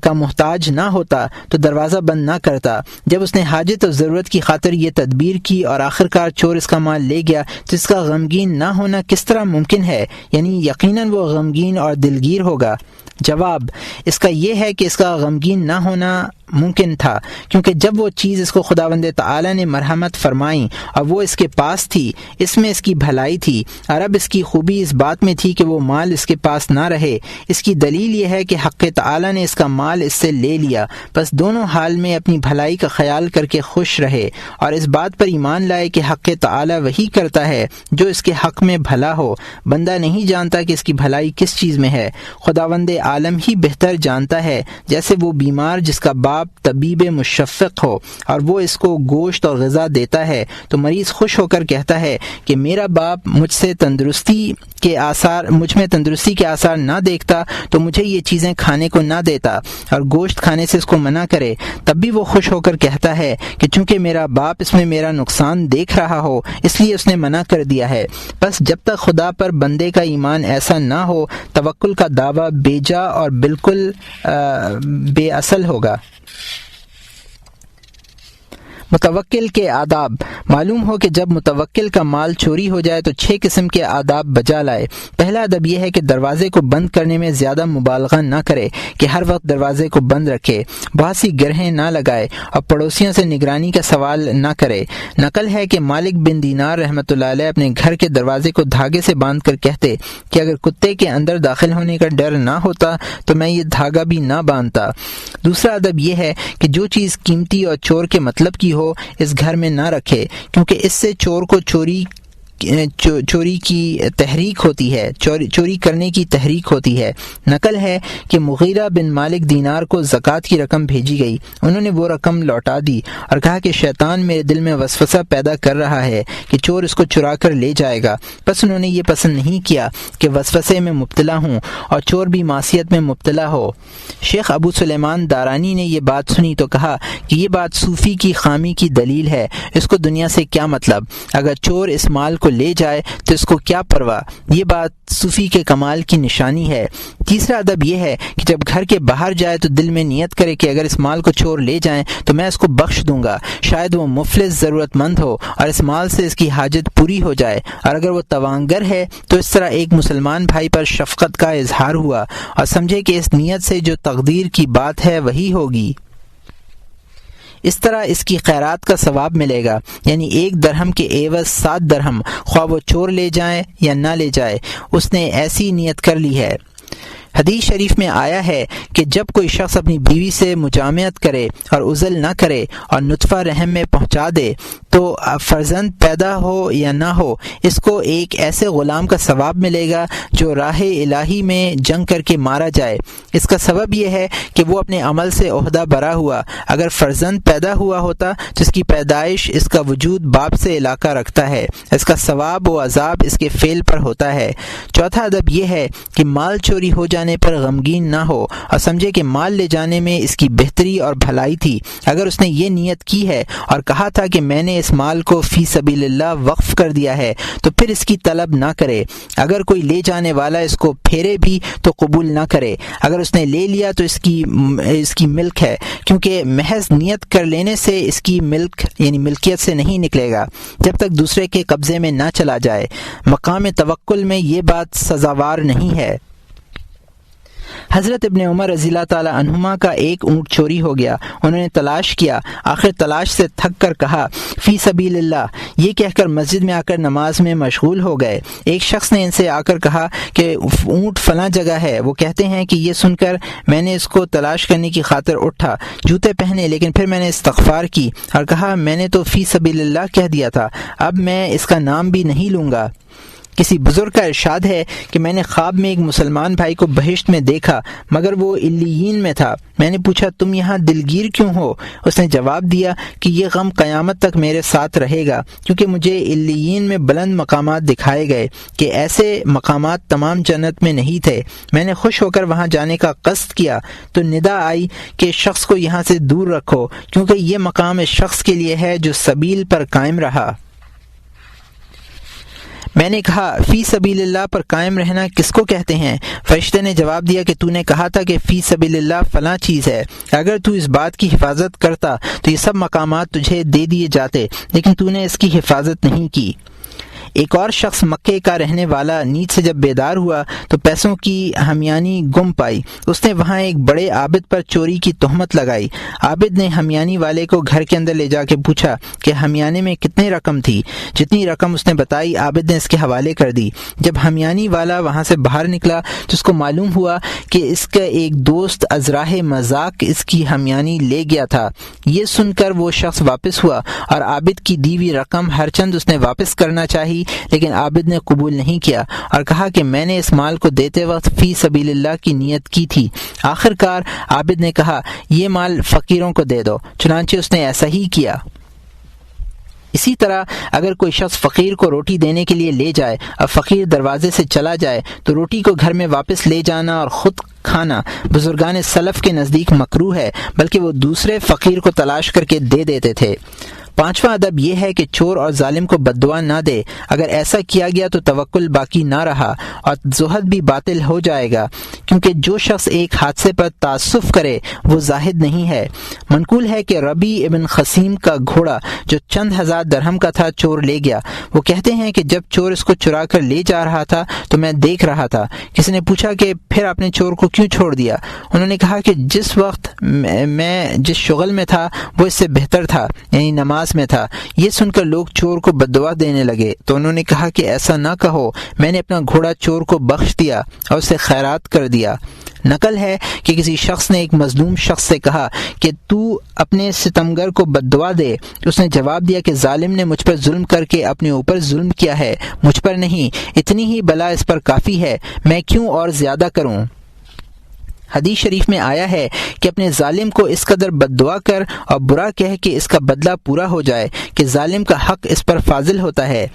کا محتاج نہ ہوتا تو دروازہ بند نہ کرتا، جب اس نے حاجت اور ضرورت کی خاطر یہ تدبیر کی اور آخرکار چور اس کا مال لے گیا تو اس کا غمگین نہ ہونا کس طرح ممکن ہے؟ یعنی یقیناً وہ غمگین اور دلگیر ہوگا۔ جواب: اس کا یہ ہے کہ اس کا غمگین نہ ہونا ممکن تھا، کیونکہ جب وہ چیز اس کو خداوند تعالی نے مرحمت فرمائی اور وہ اس کے پاس تھی، اس میں اس کی بھلائی تھی، اور اب اس کی خوبی اس بات میں تھی کہ وہ مال اس کے پاس نہ رہے۔ اس کی دلیل یہ ہے کہ حق تعالی نے اس کا مال اس سے لے لیا، بس دونوں حال میں اپنی بھلائی کا خیال کر کے خوش رہے اور اس بات پر ایمان لائے کہ حق تعالی وہی کرتا ہے جو اس کے حق میں بھلا ہو۔ بندہ نہیں جانتا کہ اس کی بھلائی کس چیز میں ہے، خداوند عالم ہی بہتر جانتا ہے۔ جیسے وہ بیمار جس کا باپ طبیب مشفق ہو اور وہ اس کو گوشت اور غذا دیتا ہے تو مریض خوش ہو کر کہتا ہے کہ میرا باپ مجھ میں تندرستی کے آثار نہ دیکھتا تو مجھے یہ چیزیں کھانے کو نہ دیتا، اور گوشت کھانے سے اس کو منع کرے، تب بھی وہ خوش ہو کر کہتا ہے کہ چونکہ میرا باپ اس میں میرا نقصان دیکھ رہا ہو اس لیے اس نے منع کر دیا ہے۔ بس جب تک خدا پر بندے کا ایمان ایسا نہ ہو توکل کا دعویٰ بے جا اور بالکل بے اصل ہوگا۔ متوکل کے آداب۔ معلوم ہو کہ جب متوکل کا مال چوری ہو جائے تو 6 قسم کے آداب بجا لائے۔ پہلا ادب یہ ہے کہ دروازے کو بند کرنے میں زیادہ مبالغہ نہ کرے کہ ہر وقت دروازے کو بند رکھے، بہت سی گرہیں نہ لگائے اور پڑوسیوں سے نگرانی کا سوال نہ کرے۔ نقل ہے کہ مالک بن دینار رحمۃ اللہ علیہ اپنے گھر کے دروازے کو دھاگے سے باندھ کر کہتے کہ اگر کتے کے اندر داخل ہونے کا ڈر نہ ہوتا تو میں یہ دھاگا بھی نہ باندھتا۔ دوسرا ادب یہ ہے کہ جو چیز قیمتی اور چور کے مطلب کی ہو اس گھر میں نہ رکھے، کیونکہ اس سے چور کو چوری کی تحریک ہوتی ہے، چوری کرنے کی تحریک ہوتی ہے۔ نقل ہے کہ مغیرہ بن مالک دینار کو زکوٰۃ کی رقم بھیجی گئی، انہوں نے وہ رقم لوٹا دی اور کہا کہ شیطان میرے دل میں وسوسہ پیدا کر رہا ہے کہ چور اس کو چرا کر لے جائے گا۔ بس انہوں نے یہ پسند نہیں کیا کہ وسوسے میں مبتلا ہوں اور چور بھی معصیت میں مبتلا ہو۔ شیخ ابو سلیمان دارانی نے یہ بات سنی تو کہا کہ یہ بات صوفی کی خامی کی دلیل ہے، اس کو دنیا سے کیا مطلب، اگر چور اس مال کو لے جائے تو اس کو کیا پرواہ، یہ بات صوفی کے کمال کی نشانی ہے۔ تیسرا ادب یہ ہے کہ جب گھر کے باہر جائے تو دل میں نیت کرے کہ اگر اس مال کو چور لے جائیں تو میں اس کو بخش دوں گا، شاید وہ مفلس ضرورت مند ہو اور اس مال سے اس کی حاجت پوری ہو جائے، اور اگر وہ توانگر ہے تو اس طرح ایک مسلمان بھائی پر شفقت کا اظہار ہوا اور سمجھے کہ اس نیت سے جو تقدیر کی بات ہے وہی ہوگی، اس طرح اس کی خیرات کا ثواب ملے گا، یعنی 1 درہم کے عوض 7 درہم، خواہ وہ چور لے جائے یا نہ لے جائے، اس نے ایسی نیت کر لی ہے۔ حدیث شریف میں آیا ہے کہ جب کوئی شخص اپنی بیوی سے مجامعت کرے اور عزل نہ کرے اور نطفہ رحم میں پہنچا دے تو فرزند پیدا ہو یا نہ ہو اس کو ایک ایسے غلام کا ثواب ملے گا جو راہ الہی میں جنگ کر کے مارا جائے۔ اس کا سبب یہ ہے کہ وہ اپنے عمل سے عہدہ برا ہوا، اگر فرزند پیدا ہوا ہوتا تو اس کی پیدائش اس کا وجود باپ سے علاقہ رکھتا ہے، اس کا ثواب و عذاب اس کے فعل پر ہوتا ہے۔ چوتھا ادب یہ ہے کہ مال چوری ہو جانے پر غمگین نہ ہو اور سمجھے کہ مال لے جانے میں اس کی بہتری اور بھلائی تھی۔ اگر اس نے یہ نیت کی ہے اور کہا تھا کہ میں نے اس مال کو فی سبیل اللہ وقف کر دیا ہے تو پھر اس کی طلب نہ کرے۔ اگر کوئی لے جانے والا اس کو پھیرے بھی تو قبول نہ کرے۔ اگر اس نے لے لیا تو اس کی ملک ہے، کیونکہ محض نیت کر لینے سے اس کی ملک یعنی ملکیت سے نہیں نکلے گا جب تک دوسرے کے قبضے میں نہ چلا جائے۔ مقام توکل میں یہ بات سزاوار نہیں ہے۔ حضرت ابن عمر رضی اللہ تعالی عنہما کا ایک اونٹ چوری ہو گیا، انہوں نے تلاش کیا، آخر تلاش سے تھک کر کہا فی سبیل اللہ، یہ کہہ کر مسجد میں آ کر نماز میں مشغول ہو گئے۔ ایک شخص نے ان سے آ کر کہا کہ اونٹ فلاں جگہ ہے، وہ کہتے ہیں کہ یہ سن کر میں نے اس کو تلاش کرنے کی خاطر اٹھا، جوتے پہنے، لیکن پھر میں نے استغفار کی اور کہا میں نے تو فی سبیل اللہ کہہ دیا تھا، اب میں اس کا نام بھی نہیں لوں گا۔ کسی بزرگ کا ارشاد ہے کہ میں نے خواب میں ایک مسلمان بھائی کو بہشت میں دیکھا مگر وہ علیین میں تھا۔ میں نے پوچھا تم یہاں دلگیر کیوں ہو؟ اس نے جواب دیا کہ یہ غم قیامت تک میرے ساتھ رہے گا، کیونکہ مجھے علیین میں بلند مقامات دکھائے گئے کہ ایسے مقامات تمام جنت میں نہیں تھے۔ میں نے خوش ہو کر وہاں جانے کا قصد کیا تو ندا آئی کہ شخص کو یہاں سے دور رکھو، کیونکہ یہ مقام اس شخص کے لیے ہے جو سبیل پر قائم رہا۔ میں نے کہا فی سبیل اللہ پر قائم رہنا کس کو کہتے ہیں؟ فرشتے نے جواب دیا کہ تو نے کہا تھا کہ فی سبیل اللہ فلاں چیز ہے، اگر تو اس بات کی حفاظت کرتا تو یہ سب مقامات تجھے دے دیے جاتے، لیکن تو نے اس کی حفاظت نہیں کی۔ ایک اور شخص مکے کا رہنے والا نیند سے جب بیدار ہوا تو پیسوں کی ہمیانی گم پائی، اس نے وہاں ایک بڑے عابد پر چوری کی تہمت لگائی۔ عابد نے ہمیانی والے کو گھر کے اندر لے جا کے پوچھا کہ ہمیانے میں کتنی رقم تھی؟ جتنی رقم اس نے بتائی عابد نے اس کے حوالے کر دی۔ جب ہمیانی والا وہاں سے باہر نکلا تو اس کو معلوم ہوا کہ اس کا ایک دوست از راہ مذاق اس کی ہمیانی لے گیا تھا۔ یہ سن کر وہ شخص واپس ہوا اور عابد کی دی ہوئی رقم ہر چند اس نے واپس کرنا چاہی، لیکن عابد نے قبول نہیں کیا اور کہا کہ میں نے اس مال کو دیتے وقت فی سبیل اللہ کی نیت کی تھی۔ آخر کار عابد نے کہا یہ مال فقیروں کو دے دو، چنانچہ اس نے ایسا ہی کیا۔ اسی طرح اگر کوئی شخص فقیر کو روٹی دینے کے لیے لے جائے اور فقیر دروازے سے چلا جائے تو روٹی کو گھر میں واپس لے جانا اور خود کھانا بزرگان سلف کے نزدیک مکروہ ہے، بلکہ وہ دوسرے فقیر کو تلاش کر کے دے دیتے تھے۔ 5واں ادب یہ ہے کہ چور اور ظالم کو بد دعا نہ دے، اگر ایسا کیا گیا تو توکل باقی نہ رہا اور زہد بھی باطل ہو جائے گا، کیونکہ جو شخص ایک حادثے پر تعسف کرے وہ زاہد نہیں ہے۔ منقول ہے کہ ربی ابن خصیم کا گھوڑا جو چند ہزار درہم کا تھا چور لے گیا۔ وہ کہتے ہیں کہ جب چور اس کو چرا کر لے جا رہا تھا تو میں دیکھ رہا تھا۔ کسی نے پوچھا کہ پھر آپ نے چور کو کیوں چھوڑ دیا؟ انہوں نے کہا کہ جس وقت میں جس شغل میں تھا وہ اس سے بہتر تھا، یعنی نماز میں تھا۔ یہ سن کر لوگ چور کو بد دعا دینے لگے تو انہوں نے کہا کہ ایسا نہ کہو، میں نے اپنا گھوڑا چور کو بخش دیا اور اسے خیرات کر دیا۔ نقل ہے کہ کسی شخص نے ایک مظلوم شخص سے کہا کہ تو اپنے ستمگر کو بد دعا دے۔ اس نے جواب دیا کہ ظالم نے مجھ پر ظلم کر کے اپنے اوپر ظلم کیا ہے، مجھ پر نہیں، اتنی ہی بلا اس پر کافی ہے، میں کیوں اور زیادہ کروں؟ حدیث شریف میں آیا ہے کہ اپنے ظالم کو اس قدر بد دعا کر اور برا کہہ کہ اس کا بدلہ پورا ہو جائے کہ ظالم کا حق اس پر فاضل ہوتا ہے۔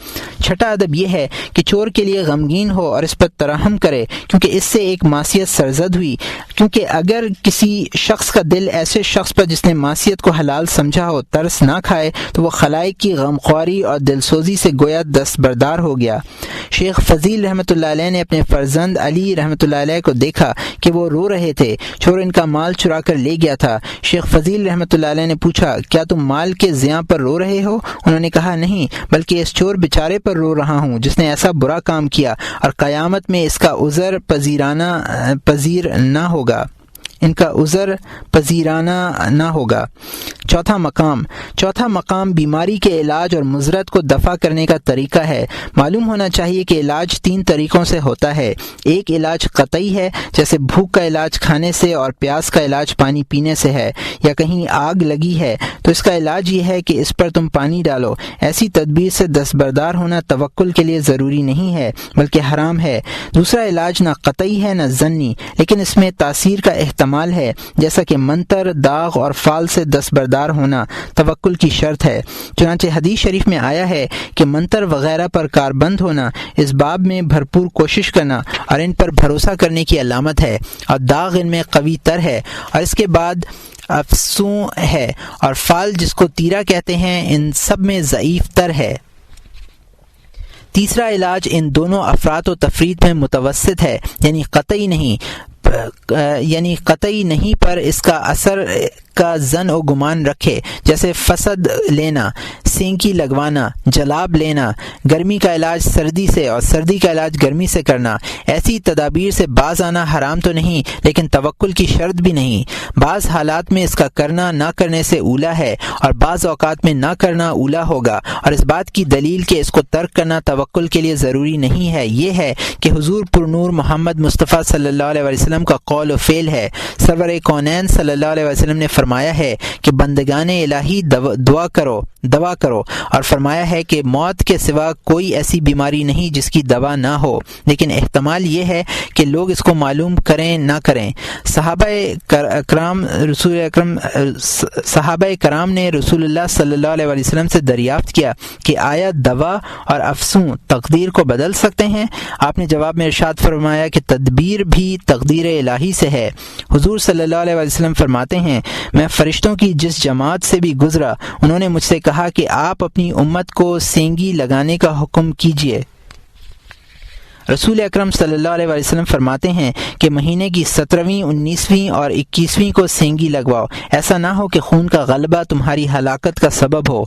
چھٹا ادب یہ ہے کہ چور کے لیے غمگین ہو اور اس پر ترحم کرے، کیونکہ اس سے ایک معصیت سرزد ہوئی، کیونکہ اگر کسی شخص کا دل ایسے شخص پر جس نے معصیت کو حلال سمجھا ہو ترس نہ کھائے تو وہ خلائق کی غمخواری اور دلسوزی سے گویا دستبردار ہو گیا۔ شیخ فضیل رحمۃ اللہ علیہ نے اپنے فرزند علی رحمۃ اللہ علیہ کو دیکھا کہ وہ رو رہے تھے، چور ان کا مال چرا کر لے گیا تھا۔ شیخ فضیل رحمۃ اللہ علیہ نے پوچھا کیا تم مال کے زیاں پر رو رہے ہو؟ انہوں نے کہا نہیں، بلکہ اس چور بیچارے پر رو رہا ہوں جس نے ایسا برا کام کیا اور قیامت میں اس کا عذر پذیر نہ ہوگا، ان کا عذر پذیرانہ نہ ہوگا۔ چوتھا مقام بیماری کے علاج اور مضرت کو دفع کرنے کا طریقہ ہے۔ معلوم ہونا چاہیے کہ علاج 3 طریقوں سے ہوتا ہے۔ ایک علاج قطعی ہے، جیسے بھوک کا علاج کھانے سے اور پیاس کا علاج پانی پینے سے ہے، یا کہیں آگ لگی ہے تو اس کا علاج یہ ہے کہ اس پر تم پانی ڈالو۔ ایسی تدبیر سے دستبردار ہونا توکل کے لیے ضروری نہیں ہے بلکہ حرام ہے۔ دوسرا علاج نہ قطعی ہے نہ ظنی، لیکن اس میں تاثیر کا احتمال ہے، جیسا کہ منتر، داغ اور فال سے دستبردار ہونا توکل کی شرط ہے۔ چنانچہ حدیث شریف میں آیا ہے کہ منتر وغیرہ پر کاربند ہونا اس باب میں بھرپور کوشش کرنا اور ان پر بھروسہ کرنے کی علامت ہے، اور داغ ان میں قوی تر ہے، اور اس کے بعد افسوں ہے، اور فال جس کو تیرا کہتے ہیں ان سب میں ضعیف تر ہے۔ تیسرا علاج ان دونوں افراط و تفرید میں متوسط ہے، یعنی قطعی نہیں پر اس کا اثر کا ظن و گمان رکھے، جیسے فسد لینا، سینکی لگوانا، جلاب لینا، گرمی کا علاج سردی سے اور سردی کا علاج گرمی سے کرنا۔ ایسی تدابیر سے باز آنا حرام تو نہیں لیکن توکل کی شرط بھی نہیں۔ بعض حالات میں اس کا کرنا نہ کرنے سے اولا ہے اور بعض اوقات میں نہ کرنا اولا ہوگا، اور اس بات کی دلیل کہ اس کو ترک کرنا توکل کے لیے ضروری نہیں ہے یہ ہے کہ حضور پر نور محمد مصطفیٰ صلی اللہ علیہ وسلم کا قول و فعل ہے۔ سرور کونین صلی اللہ علیہ وسلم نے فرمایا ہے کہ بندگان الہی دعا کرو، اور فرمایا ہے کہ موت کے سوا کوئی ایسی بیماری نہیں جس کی دوا نہ ہو، لیکن احتمال یہ ہے کہ لوگ اس کو معلوم کریں نہ کریں۔ صحابہ کرام نے رسول اللہ صلی اللہ علیہ وسلم سے دریافت کیا کہ آیا دوا اور افسوں تقدیر کو بدل سکتے ہیں؟ آپ نے جواب میں ارشاد فرمایا کہ تدبیر بھی تقدیر الہی سے ہے۔ حضور صلی اللہ علیہ وسلم فرماتے ہیں میں فرشتوں کی جس جماعت سے بھی گزرا انہوں نے مجھ سے کہا کہ آپ اپنی امت کو سینگی لگانے کا حکم کیجیے۔ رسول اکرم صلی اللہ علیہ وسلم فرماتے ہیں کہ مہینے کی 17ویں، 19ویں اور 21ویں کو سینگی لگواؤ، ایسا نہ ہو کہ خون کا غلبہ تمہاری ہلاکت کا سبب ہو۔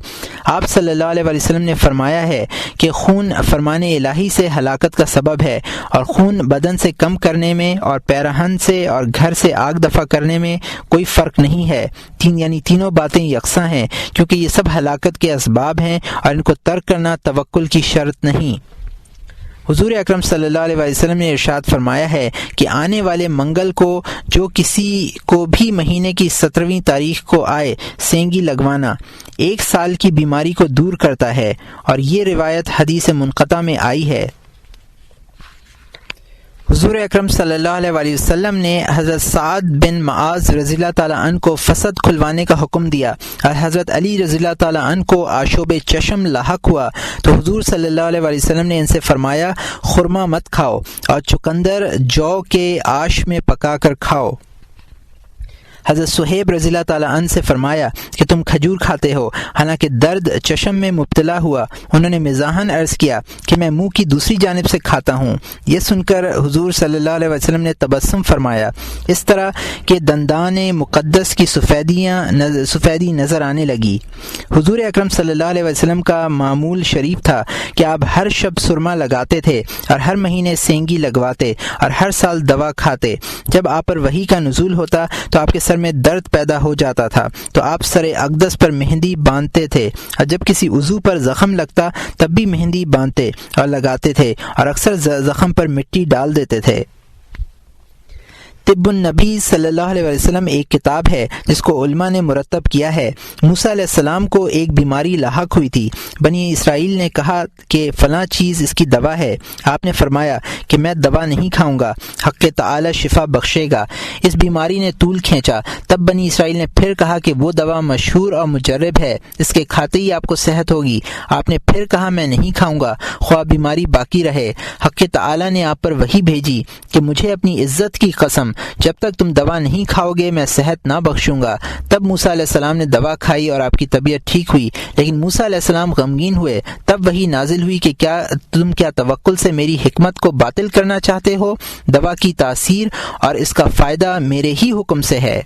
آپ صلی اللہ علیہ وسلم نے فرمایا ہے کہ خون فرمان الہی سے ہلاکت کا سبب ہے، اور خون بدن سے کم کرنے میں اور پیراہن سے اور گھر سے آگ دفع کرنے میں کوئی فرق نہیں ہے۔ تینوں باتیں یکساں ہیں، کیونکہ یہ سب ہلاکت کے اسباب ہیں اور ان کو ترک کرنا توکل کی شرط نہیں۔ حضور اکرم صلی اللہ علیہ وسلم نے ارشاد فرمایا ہے کہ آنے والے منگل کو جو کسی کو بھی مہینے کی 17ویں تاریخ کو آئے سینگی لگوانا 1 سال کی بیماری کو دور کرتا ہے، اور یہ روایت حدیث منقطع میں آئی ہے۔ حضور اکرم صلی اللہ علیہ وسلم نے حضرت سعد بن معاذ رضی اللہ تعالیٰ عنہ کو فسد کھلوانے کا حکم دیا، اور حضرت علی رضی اللہ تعالیٰ عنہ کو آشوب چشم لاحق ہوا تو حضور صلی اللہ علیہ وسلم نے ان سے فرمایا خرما مت کھاؤ اور چقندر جو کے آش میں پکا کر کھاؤ۔ حضرت صہیب رضی اللہ تعالیٰ عنہ سے فرمایا کہ تم کھجور کھاتے ہو حالانکہ درد چشم میں مبتلا ہوا۔ انہوں نے مزاحاً عرض کیا کہ میں منہ کی دوسری جانب سے کھاتا ہوں۔ یہ سن کر حضور صلی اللہ علیہ وسلم نے تبسم فرمایا۔ اس طرح کہ دندان مقدس کی سفیدی نظر آنے لگی۔ حضور اکرم صلی اللہ علیہ وسلم کا معمول شریف تھا کہ آپ ہر شب سرما لگاتے تھے اور ہر مہینے سینگی لگواتے اور ہر سال دوا کھاتے۔ جب آپ پر وحی کا نزول ہوتا تو آپ کے سر میں درد پیدا ہو جاتا تھا تو آپ سر اقدس پر مہندی باندھتے تھے، اور جب کسی عضو پر زخم لگتا تب بھی مہندی باندھتے اور لگاتے تھے، اور اکثر زخم پر مٹی ڈال دیتے تھے۔ طب النبی صلی اللہ علیہ وسلم ایک کتاب ہے جس کو علماء نے مرتب کیا ہے۔ موسیٰ علیہ السلام کو ایک بیماری لاحق ہوئی تھی۔ بنی اسرائیل نے کہا کہ فلاں چیز اس کی دوا ہے۔ آپ نے فرمایا کہ میں دوا نہیں کھاؤں گا، حق تعالی شفا بخشے گا۔ اس بیماری نے طول کھینچا۔ تب بنی اسرائیل نے پھر کہا کہ وہ دوا مشہور اور مجرب ہے، اس کے کھاتے ہی آپ کو صحت ہوگی۔ آپ نے پھر کہا میں نہیں کھاؤں گا خواہ بیماری باقی رہے۔ حق تعالی نے آپ پر وحی بھیجی کہ مجھے اپنی عزت کی قسم، جب تک تم دوا نہیں کھاؤ گے میں صحت نہ بخشوں گا۔ تب موسیٰ علیہ السلام نے دوا کھائی اور آپ کی طبیعت ٹھیک ہوئی، لیکن موسیٰ علیہ السلام غمگین ہوئے۔ تب وحی نازل ہوئی کہ تم کیا توکل سے میری حکمت کو باطل کرنا چاہتے ہو؟ دوا کی تاثیر اور اس کا فائدہ میرے ہی حکم سے ہے۔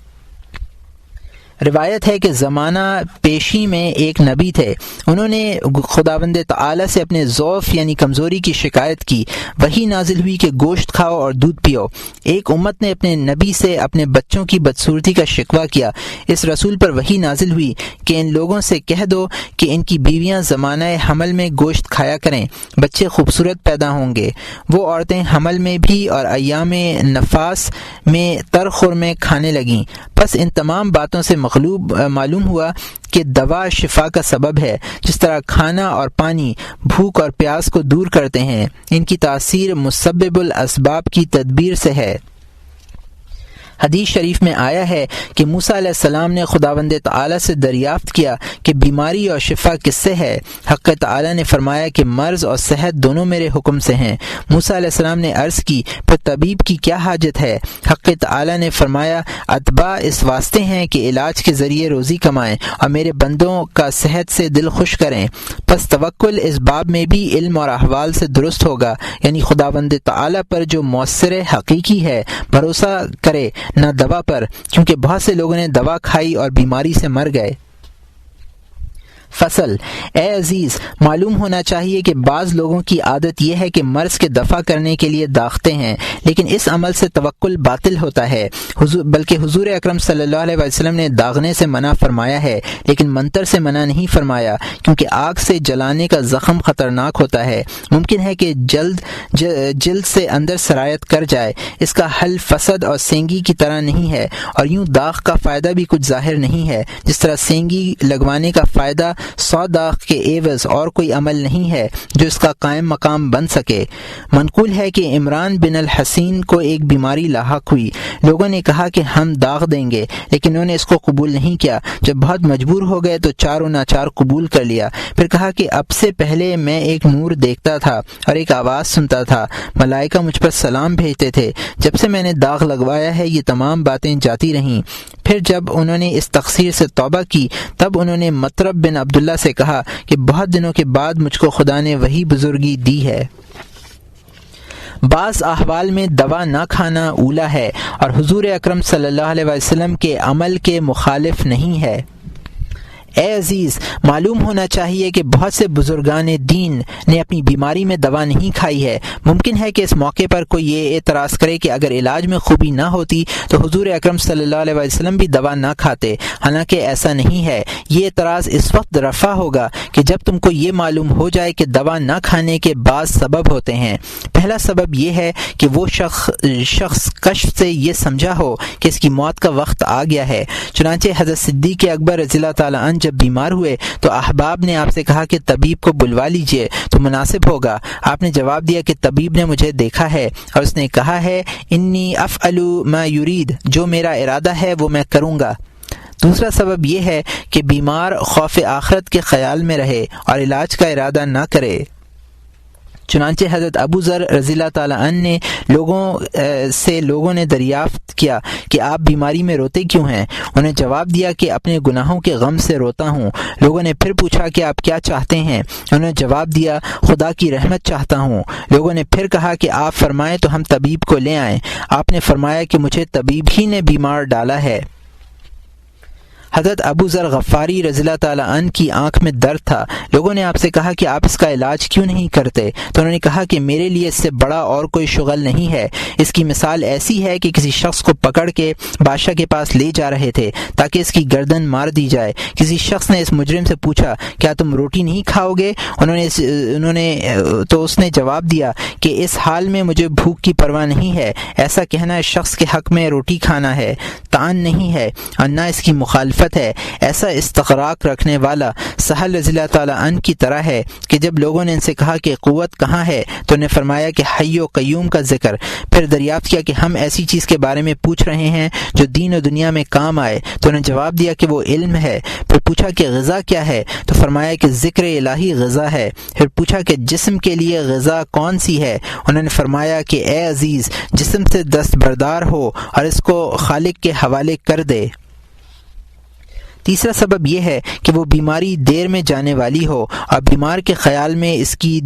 روایت ہے کہ زمانہ پیشی میں ایک نبی تھے، انہوں نے خداوند تعالی سے اپنے ضعف یعنی کمزوری کی شکایت کی۔ وحی نازل ہوئی کہ گوشت کھاؤ اور دودھ پیو۔ ایک امت نے اپنے نبی سے اپنے بچوں کی بدصورتی کا شکوہ کیا۔ اس رسول پر وحی نازل ہوئی کہ ان لوگوں سے کہہ دو کہ ان کی بیویاں زمانہ حمل میں گوشت کھایا کریں، بچے خوبصورت پیدا ہوں گے۔ وہ عورتیں حمل میں بھی اور ایام نفاس میں تر خرمے کھانے لگیں۔ پس ان تمام باتوں سے معلوم ہوا کہ دوا شفا کا سبب ہے، جس طرح کھانا اور پانی بھوک اور پیاس کو دور کرتے ہیں۔ ان کی تاثیر مسبب الاسباب کی تدبیر سے ہے۔ حدیث شریف میں آیا ہے کہ موسیٰ علیہ السلام نے خداوند تعالی سے دریافت کیا کہ بیماری اور شفا کس سے ہے؟ حق تعالی نے فرمایا کہ مرض اور صحت دونوں میرے حکم سے ہیں۔ موسیٰ علیہ السلام نے عرض کی پھر طبیب کی کیا حاجت ہے؟ حق تعالی نے فرمایا اتباع اس واسطے ہیں کہ علاج کے ذریعے روزی کمائیں اور میرے بندوں کا صحت سے دل خوش کریں۔ پس توکل اس باب میں بھی علم اور احوال سے درست ہوگا، یعنی خداوند تعالی پر جو مؤثر حقیقی ہے بھروسہ کرے نہ دوا پر، کیونکہ بہت سے لوگوں نے دوا کھائی اور بیماری سے مر گئے۔ فصل: اے عزیز، معلوم ہونا چاہیے کہ بعض لوگوں کی عادت یہ ہے کہ مرض کے دفع کرنے کے لیے داغتے ہیں، لیکن اس عمل سے توکل باطل ہوتا ہے۔ بلکہ حضور اکرم صلی اللہ علیہ وسلم نے داغنے سے منع فرمایا ہے، لیکن منتر سے منع نہیں فرمایا، کیونکہ آگ سے جلانے کا زخم خطرناک ہوتا ہے، ممکن ہے کہ جلد سے اندر سرایت کر جائے۔ اس کا حل فسد اور سینگی کی طرح نہیں ہے، اور یوں داغ کا فائدہ بھی کچھ ظاہر نہیں ہے، جس طرح سینگی لگوانے کا فائدہ 100 داغ کے عوض اور کوئی عمل نہیں ہے جو اس کا قائم مقام بن سکے۔ منقول ہے کہ عمران بن الحسین کو ایک بیماری لاحق ہوئی۔ لوگوں نے کہا کہ ہم داغ دیں گے، لیکن انہوں نے اس کو قبول نہیں کیا۔ جب بہت مجبور ہو گئے تو چاروں ناچار قبول کر لیا۔ پھر کہا کہ اب سے پہلے میں ایک نور دیکھتا تھا اور ایک آواز سنتا تھا، ملائکہ مجھ پر سلام بھیجتے تھے۔ جب سے میں نے داغ لگوایا ہے یہ تمام باتیں جاتی رہیں۔ پھر جب انہوں نے اس تقصیر سے توبہ کی تب انہوں نے مطرب بن عبداللہ سے کہا کہ بہت دنوں کے بعد مجھ کو خدا نے وہی بزرگی دی ہے۔ بعض احوال میں دوا نہ کھانا اولیٰ ہے اور حضور اکرم صلی اللہ علیہ وسلم کے عمل کے مخالف نہیں ہے۔ اے عزیز، معلوم ہونا چاہیے کہ بہت سے بزرگان دین نے اپنی بیماری میں دوا نہیں کھائی ہے۔ ممکن ہے کہ اس موقع پر کوئی یہ اعتراض کرے کہ اگر علاج میں خوبی نہ ہوتی تو حضور اکرم صلی اللہ علیہ وسلم بھی دوا نہ کھاتے، حالانکہ ایسا نہیں ہے۔ یہ اعتراض اس وقت رفع ہوگا کہ جب تم کو یہ معلوم ہو جائے کہ دوا نہ کھانے کے بعض سبب ہوتے ہیں۔ پہلا سبب یہ ہے کہ وہ شخص کشف سے یہ سمجھا ہو کہ اس کی موت کا وقت آ گیا ہے۔ چنانچہ حضرت صدیق اکبر رضی اللہ تعالیٰ عنہ جب بیمار ہوئے تو احباب نے آپ سے کہا کہ طبیب کو بلوا لیجئے تو مناسب ہوگا۔ آپ نے جواب دیا کہ طبیب نے مجھے دیکھا ہے اور اس نے کہا ہے انی افعل ما یرید، جو میرا ارادہ ہے وہ میں کروں گا۔ دوسرا سبب یہ ہے کہ بیمار خوف آخرت کے خیال میں رہے اور علاج کا ارادہ نہ کرے۔ چنانچہ حضرت ابو ذر رضی اللہ تعالیٰ عنہ نے لوگوں نے دریافت کیا کہ آپ بیماری میں روتے کیوں ہیں؟ انہیں جواب دیا کہ اپنے گناہوں کے غم سے روتا ہوں۔ لوگوں نے پھر پوچھا کہ آپ کیا چاہتے ہیں؟ انہوں نے جواب دیا خدا کی رحمت چاہتا ہوں۔ لوگوں نے پھر کہا کہ آپ فرمائیں تو ہم طبیب کو لے آئیں۔ آپ نے فرمایا کہ مجھے طبیب ہی نے بیمار ڈالا ہے۔ حضرت ابو ذر غفاری رضی اللہ تعالیٰ عنہ کی آنکھ میں درد تھا۔ لوگوں نے آپ سے کہا کہ آپ اس کا علاج کیوں نہیں کرتے؟ تو انہوں نے کہا کہ میرے لیے اس سے بڑا اور کوئی شغل نہیں ہے۔ اس کی مثال ایسی ہے کہ کسی شخص کو پکڑ کے بادشاہ کے پاس لے جا رہے تھے تاکہ اس کی گردن مار دی جائے۔ کسی شخص نے اس مجرم سے پوچھا کیا تم روٹی نہیں کھاؤ گے؟ تو اس نے جواب دیا کہ اس حال میں مجھے بھوک کی پرواہ نہیں ہے۔ ایسا کہنا اس شخص کے حق میں روٹی کھانا ہے، طعن نہیں ہے اور نہ اس کی مخالفت ہے۔ ایسا استغراق رکھنے والا سہل رضی اللہ تعالیٰ عنہ کی طرح ہے کہ جب لوگوں نے ان سے کہا کہ قوت کہاں ہے تو انہیں فرمایا کہ حی و قیوم کا ذکر۔ پھر دریافت کیا کہ ہم ایسی چیز کے بارے میں پوچھ رہے ہیں جو دین و دنیا میں کام آئے، تو انہیں جواب دیا کہ وہ علم ہے۔ پھر پوچھا کہ غذا کیا ہے تو فرمایا کہ ذکر الہی غذا ہے۔ پھر پوچھا کہ جسم کے لیے غذا کون سی ہے؟ انہوں نے فرمایا کہ اے عزیز، جسم سے دستبردار ہو اور اس کو خالق کے حوالے کر دے۔ تیسرا سبب یہ ہے کہ وہ بیماری دیر میں جانے والی ہو اور بیمار کے خیال میں اس کی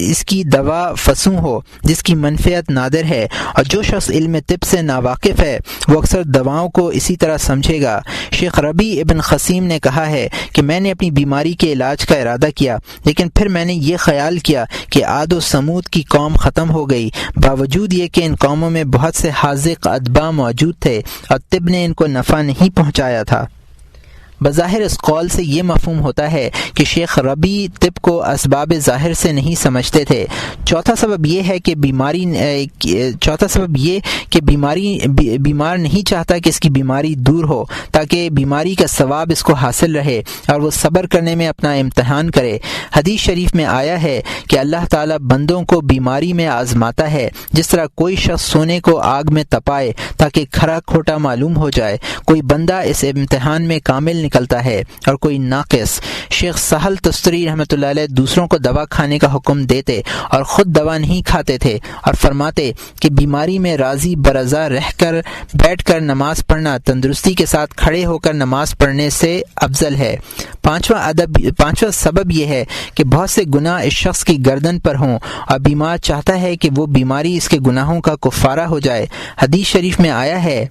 اس کی دوا فسوں ہو جس کی منفعت نادر ہے، اور جو شخص علم طب سے ناواقف ہے وہ اکثر دواؤں کو اسی طرح سمجھے گا۔ شیخ ربیع ابن خثیم نے کہا ہے کہ میں نے اپنی بیماری کے علاج کا ارادہ کیا، لیکن پھر میں نے یہ خیال کیا کہ عاد و سمود کی قوم ختم ہو گئی، باوجود یہ کہ ان قوموں میں بہت سے حاذق اتباع موجود تھے اور طب نے ان کو نفع نہیں پہنچایا تھا۔ بظاہر اس قول سے یہ مفہوم ہوتا ہے کہ شیخ ربیع طب کو اسباب ظاہر سے نہیں سمجھتے تھے۔ چوتھا سبب یہ کہ بیمار نہیں چاہتا کہ اس کی بیماری دور ہو تاکہ بیماری کا ثواب اس کو حاصل رہے اور وہ صبر کرنے میں اپنا امتحان کرے۔ حدیث شریف میں آیا ہے کہ اللہ تعالیٰ بندوں کو بیماری میں آزماتا ہے جس طرح کوئی شخص سونے کو آگ میں تپائے تاکہ کھرا کھوٹا معلوم ہو جائے۔ کوئی بندہ اس امتحان میں کامل نکلتا ہے اور کوئی ناقص۔ شیخ سہل تستری رحمۃ اللہ علیہ دوسروں کو دوا کھانے کا حکم دیتے اور خود دوا نہیں کھاتے تھے اور فرماتے کہ بیماری میں راضی برضا رہ کر بیٹھ کر نماز پڑھنا تندرستی کے ساتھ کھڑے ہو کر نماز پڑھنے سے افضل ہے۔ پانچواں سبب یہ ہے کہ بہت سے گناہ اس شخص کی گردن پر ہوں اور بیمار چاہتا ہے کہ وہ بیماری اس کے گناہوں کا کفارہ ہو جائے۔ حدیث شریف میں آیا ہے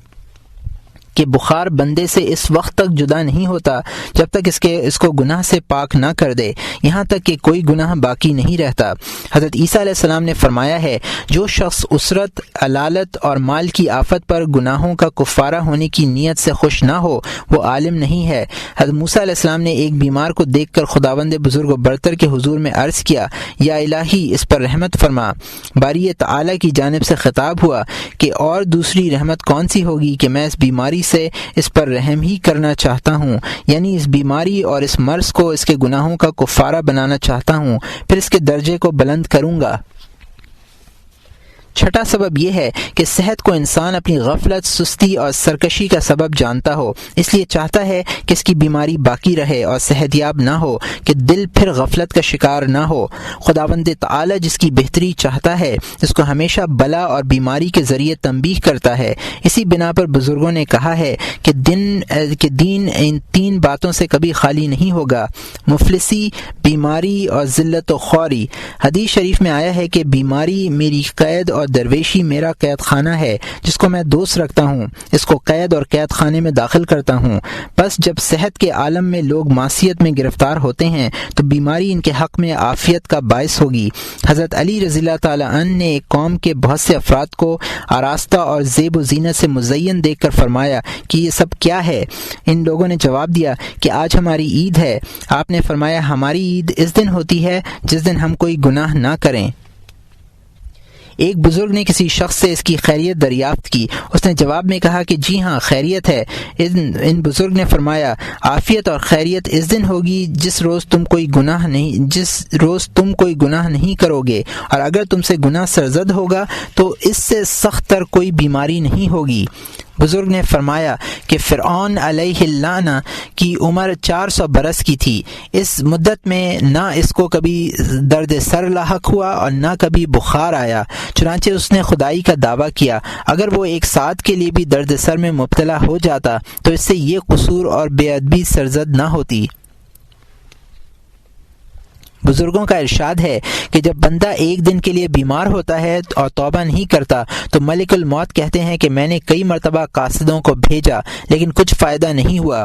کہ بخار بندے سے اس وقت تک جدا نہیں ہوتا جب تک اس کو گناہ سے پاک نہ کر دے، یہاں تک کہ کوئی گناہ باقی نہیں رہتا۔ حضرت عیسیٰ علیہ السلام نے فرمایا ہے جو شخص اسرت، علالت اور مال کی آفت پر گناہوں کا کفارہ ہونے کی نیت سے خوش نہ ہو وہ عالم نہیں ہے۔ حضرت موسیٰ علیہ السلام نے ایک بیمار کو دیکھ کر خداوند بزرگ و برتر کے حضور میں عرض کیا یا الہی اس پر رحمت فرما۔ باری تعالیٰ کی جانب سے خطاب ہوا کہ اور دوسری رحمت کون سی ہوگی کہ میں اس بیماری سے اس پر رحم ہی کرنا چاہتا ہوں، یعنی اس بیماری اور اس مرض کو اس کے گناہوں کا کفارہ بنانا چاہتا ہوں، پھر اس کے درجے کو بلند کروں گا۔ چھٹا سبب یہ ہے کہ صحت کو انسان اپنی غفلت، سستی اور سرکشی کا سبب جانتا ہو، اس لیے چاہتا ہے کہ اس کی بیماری باقی رہے اور صحت یاب نہ ہو کہ دل پھر غفلت کا شکار نہ ہو۔ خداوند تعالی جس کی بہتری چاہتا ہے اس کو ہمیشہ بلا اور بیماری کے ذریعے تنبیہ کرتا ہے۔ اسی بنا پر بزرگوں نے کہا ہے کہ دین ان تین باتوں سے کبھی خالی نہیں ہوگا: مفلسی، بیماری اور ذلت و خواری۔ حدیث شریف میں آیا ہے کہ بیماری میری قید اور درویشی میرا قید خانہ ہے جس کو میں دوست رکھتا ہوں، اس کو قید اور قید خانے میں داخل کرتا ہوں۔ بس جب صحت کے عالم میں لوگ معصیت میں گرفتار ہوتے ہیں تو بیماری ان کے حق میں عافیت کا باعث ہوگی۔ حضرت علی رضی اللہ تعالی عنہ نے ایک قوم کے بہت سے افراد کو آراستہ اور زیب و زینت سے مزین دیکھ کر فرمایا کہ یہ سب کیا ہے؟ ان لوگوں نے جواب دیا کہ آج ہماری عید ہے۔ آپ نے فرمایا ہماری عید اس دن ہوتی ہے جس دن ہم کوئی گناہ نہ کریں۔ ایک بزرگ نے کسی شخص سے اس کی خیریت دریافت کی۔ اس نے جواب میں کہا کہ جی ہاں خیریت ہے۔ ان بزرگ نے فرمایا عافیت اور خیریت اس دن ہوگی جس روز تم کوئی گناہ نہیں کرو گے، اور اگر تم سے گناہ سرزد ہوگا تو اس سے سخت تر کوئی بیماری نہیں ہوگی۔ بزرگ نے فرمایا کہ فرعون علیہ اللعنہ کی عمر 400 برس کی تھی۔ اس مدت میں نہ اس کو کبھی درد سر لاحق ہوا اور نہ کبھی بخار آیا، چنانچہ اس نے خدائی کا دعویٰ کیا اگر وہ ایک ساتھ کے لیے بھی درد سر میں مبتلا ہو جاتا تو اس سے یہ قصور اور بے ادبی سرزد نہ ہوتی۔ بزرگوں کا ارشاد ہے کہ جب بندہ ایک دن کے لیے بیمار ہوتا ہے اور توبہ نہیں کرتا تو ملک الموت کہتے ہیں کہ میں نے کئی مرتبہ قاصدوں کو بھیجا لیکن کچھ فائدہ نہیں ہوا۔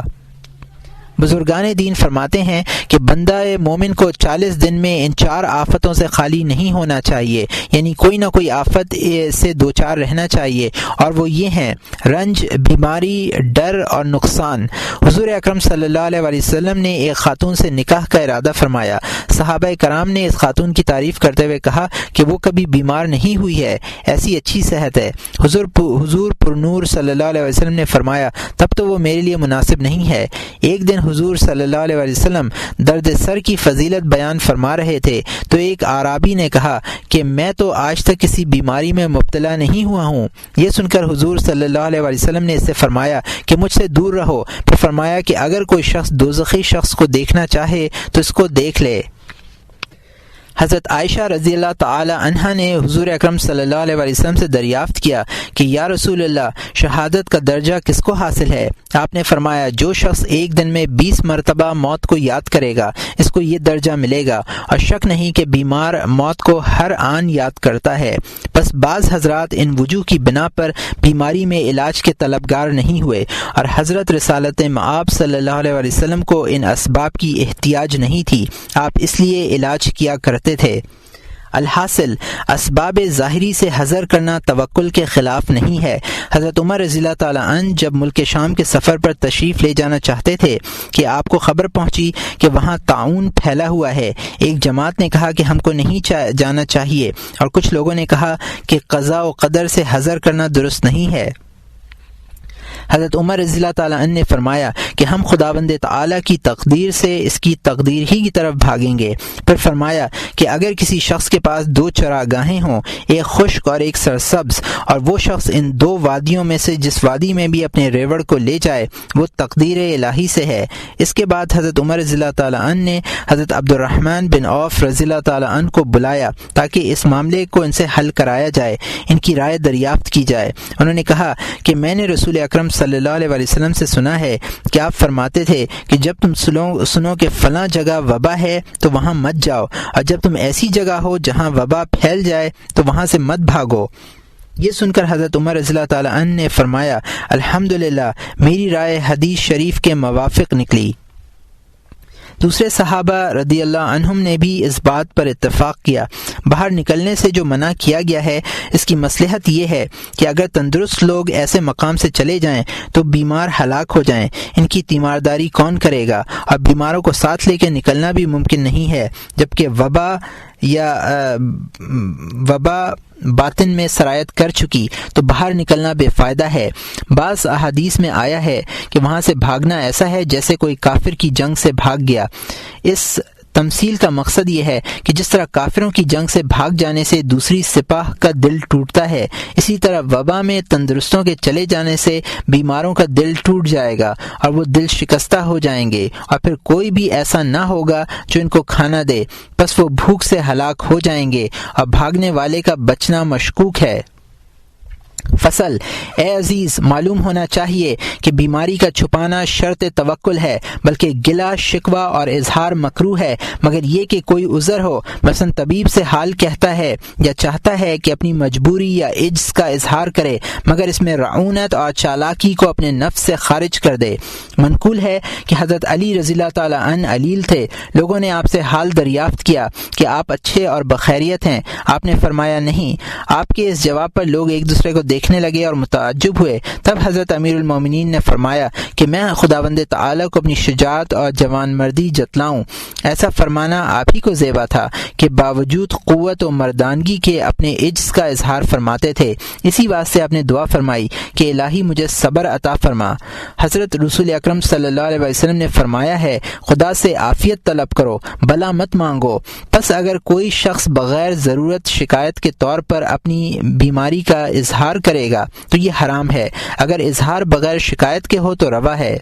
بزرگان دین فرماتے ہیں کہ بندہ مومن کو 40 دن میں ان 4 آفتوں سے خالی نہیں ہونا چاہیے، یعنی کوئی نہ کوئی آفت سے دوچار رہنا چاہیے، اور وہ یہ ہیں: رنج، بیماری، ڈر اور نقصان۔ حضور اکرم صلی اللہ علیہ وسلم نے ایک خاتون سے نکاح کا ارادہ فرمایا۔ صحابہ کرام نے اس خاتون کی تعریف کرتے ہوئے کہا کہ وہ کبھی بیمار نہیں ہوئی ہے، ایسی اچھی صحت ہے۔ حضور پر نور صلی اللہ علیہ وسلم نے فرمایا تب تو وہ میرے لیے مناسب نہیں ہے۔ ایک دن حضور صلی اللہ علیہ وسلم درد سر کی فضیلت بیان فرما رہے تھے تو ایک اعرابی نے کہا کہ میں تو آج تک کسی بیماری میں مبتلا نہیں ہوا ہوں۔ یہ سن کر حضور صلی اللہ علیہ وسلم نے اس سے فرمایا کہ مجھ سے دور رہو، پھر فرمایا کہ اگر کوئی شخص دوزخی شخص کو دیکھنا چاہے تو اس کو دیکھ لے۔ حضرت عائشہ رضی اللہ تعالی عنہا نے حضور اکرم صلی اللہ علیہ وسلم سے دریافت کیا کہ یا رسول اللہ، شہادت کا درجہ کس کو حاصل ہے؟ آپ نے فرمایا جو شخص ایک دن میں 20 مرتبہ موت کو یاد کرے گا اس کو یہ درجہ ملے گا، اور شک نہیں کہ بیمار موت کو ہر آن یاد کرتا ہے۔ بس بعض حضرات ان وجوہ کی بنا پر بیماری میں علاج کے طلبگار نہیں ہوئے، اور حضرت رسالت مآب صلی اللہ علیہ وسلم کو ان اسباب کی احتیاج نہیں تھی، آپ اس لیے علاج کیا کرتے تھے۔ الحاصل اسباب ظاہری سے حذر کرنا توکل کے خلاف نہیں ہے۔ حضرت عمر رضی اللہ تعالیٰ عنہ جب ملک شام کے سفر پر تشریف لے جانا چاہتے تھے کہ آپ کو خبر پہنچی کہ وہاں طاعون پھیلا ہوا ہے۔ ایک جماعت نے کہا کہ ہم کو نہیں جانا چاہیے، اور کچھ لوگوں نے کہا کہ قضاء و قدر سے حذر کرنا درست نہیں ہے۔ حضرت عمر رضی اللہ تعالیٰ عنہ نے فرمایا کہ ہم خداوند تعالیٰ کی تقدیر سے اس کی تقدیر ہی کی طرف بھاگیں گے۔ پھر فرمایا کہ اگر کسی شخص کے پاس 2 چراگاہیں ہوں، ایک خشک اور ایک سرسبز، اور وہ شخص ان 2 وادیوں میں سے جس وادی میں بھی اپنے ریوڑ کو لے جائے وہ تقدیر الہی سے ہے۔ اس کے بعد حضرت عمر رضی اللہ تعالیٰ عنہ نے حضرت عبد الرحمن بن عوف رضی اللہ تعالیٰ عنہ کو بلایا تاکہ اس معاملے کو ان سے حل کرایا جائے، ان کی رائے دریافت کی جائے۔ انہوں نے کہا کہ میں نے رسول اکرم صلی اللہ علیہ وسلم سے سنا ہے کہ آپ فرماتے تھے کہ جب تم سنو کہ فلاں جگہ وبا ہے تو وہاں مت جاؤ، اور جب تم ایسی جگہ ہو جہاں وبا پھیل جائے تو وہاں سے مت بھاگو۔ یہ سن کر حضرت عمر رضی اللہ تعالیٰ عنہ نے فرمایا الحمدللہ، میری رائے حدیث شریف کے موافق نکلی۔ دوسرے صحابہ رضی اللہ عنہم نے بھی اس بات پر اتفاق کیا۔ باہر نکلنے سے جو منع کیا گیا ہے اس کی مصلحت یہ ہے کہ اگر تندرست لوگ ایسے مقام سے چلے جائیں تو بیمار ہلاک ہو جائیں، ان کی تیمارداری کون کرے گا؟ اور بیماروں کو ساتھ لے کے نکلنا بھی ممکن نہیں ہے، جبکہ وبا باطن میں سرایت کر چکی تو باہر نکلنا بے فائدہ ہے۔ بعض احادیث میں آیا ہے کہ وہاں سے بھاگنا ایسا ہے جیسے کوئی کافر کی جنگ سے بھاگ گیا۔ اس تمثیل کا مقصد یہ ہے کہ جس طرح کافروں کی جنگ سے بھاگ جانے سے دوسری سپاہ کا دل ٹوٹتا ہے، اسی طرح وبا میں تندرستوں کے چلے جانے سے بیماروں کا دل ٹوٹ جائے گا اور وہ دل شکستہ ہو جائیں گے، اور پھر کوئی بھی ایسا نہ ہوگا جو ان کو کھانا دے، بس وہ بھوک سے ہلاک ہو جائیں گے، اور بھاگنے والے کا بچنا مشکوک ہے۔ فصل: اے عزیز، معلوم ہونا چاہیے کہ بیماری کا چھپانا شرط توکل ہے، بلکہ گلہ شکوہ اور اظہار مکروہ ہے، مگر یہ کہ کوئی عذر ہو، مثلا طبیب سے حال کہتا ہے یا چاہتا ہے کہ اپنی مجبوری یا عجز کا اظہار کرے، مگر اس میں رعونت اور چالاکی کو اپنے نفس سے خارج کر دے۔ منقول ہے کہ حضرت علی رضی اللہ تعالیٰ عنہ علیل تھے، لوگوں نے آپ سے حال دریافت کیا کہ آپ اچھے اور بخیریت ہیں، آپ نے فرمایا نہیں۔ آپ کے اس جواب پر لوگ ایک دوسرے کو دیکھنے لگے اور متعجب ہوئے۔ تب حضرت امیر المومنین نے فرمایا کہ میں خداوند تعالیٰ کو اپنی شجاعت اور جوان مردی جتلاؤں۔ ایسا فرمانا آپ ہی کو زیبا تھا کہ باوجود قوت و مردانگی کے اپنے عجز کا اظہار فرماتے تھے۔ اسی واسطے آپ نے دعا فرمائی کہ الہی مجھے صبر عطا فرما۔ حضرت رسول اکرم صلی اللہ علیہ وسلم نے فرمایا ہے خدا سے عافیت طلب کرو، بلا مت مانگو۔ پس اگر کوئی شخص بغیر ضرورت شکایت کے طور پر اپنی بیماری کا اظہار اظہار کرے گا تو یہ حرام ہے، اگر اظہار بغیر شکایت کے ہو تو روا ہے،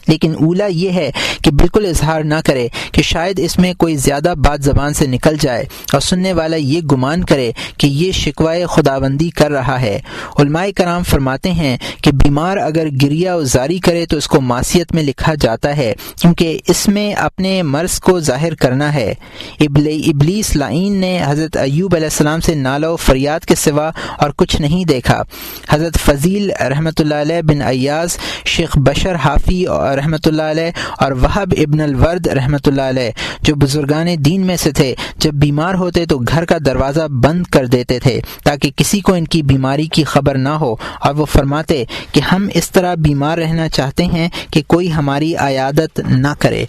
لیکن اولا یہ ہے کہ بالکل اظہار نہ کرے کہ شاید اس میں کوئی زیادہ بات زبان سے نکل جائے اور سننے والا یہ گمان کرے کہ یہ شکوائے خداوندی کر رہا ہے۔ علماء کرام فرماتے ہیں کہ بیمار اگر گریہ و زاری کرے تو اس کو معصیت میں لکھا جاتا ہے، کیونکہ اس میں اپنے مرض کو ظاہر کرنا ہے۔ ابلیس لعین نے حضرت ایوب علیہ السلام سے نالہ و فریاد کے سوا اور کچھ نہیں دیکھا۔ حضرت فضیل رحمۃ اللہ علیہ بن ایاز، شیخ بشر حافی رحمۃ اللہ علیہ اور وہب ابن الورد رحمۃ اللہ علیہ جو بزرگان دین میں سے تھے، جب بیمار ہوتے تو گھر کا دروازہ بند کر دیتے تھے تاکہ کسی کو ان کی بیماری کی خبر نہ ہو، اور وہ فرماتے کہ ہم اس طرح بیمار رہنا چاہتے ہیں کہ کوئی ہماری عیادت نہ کرے۔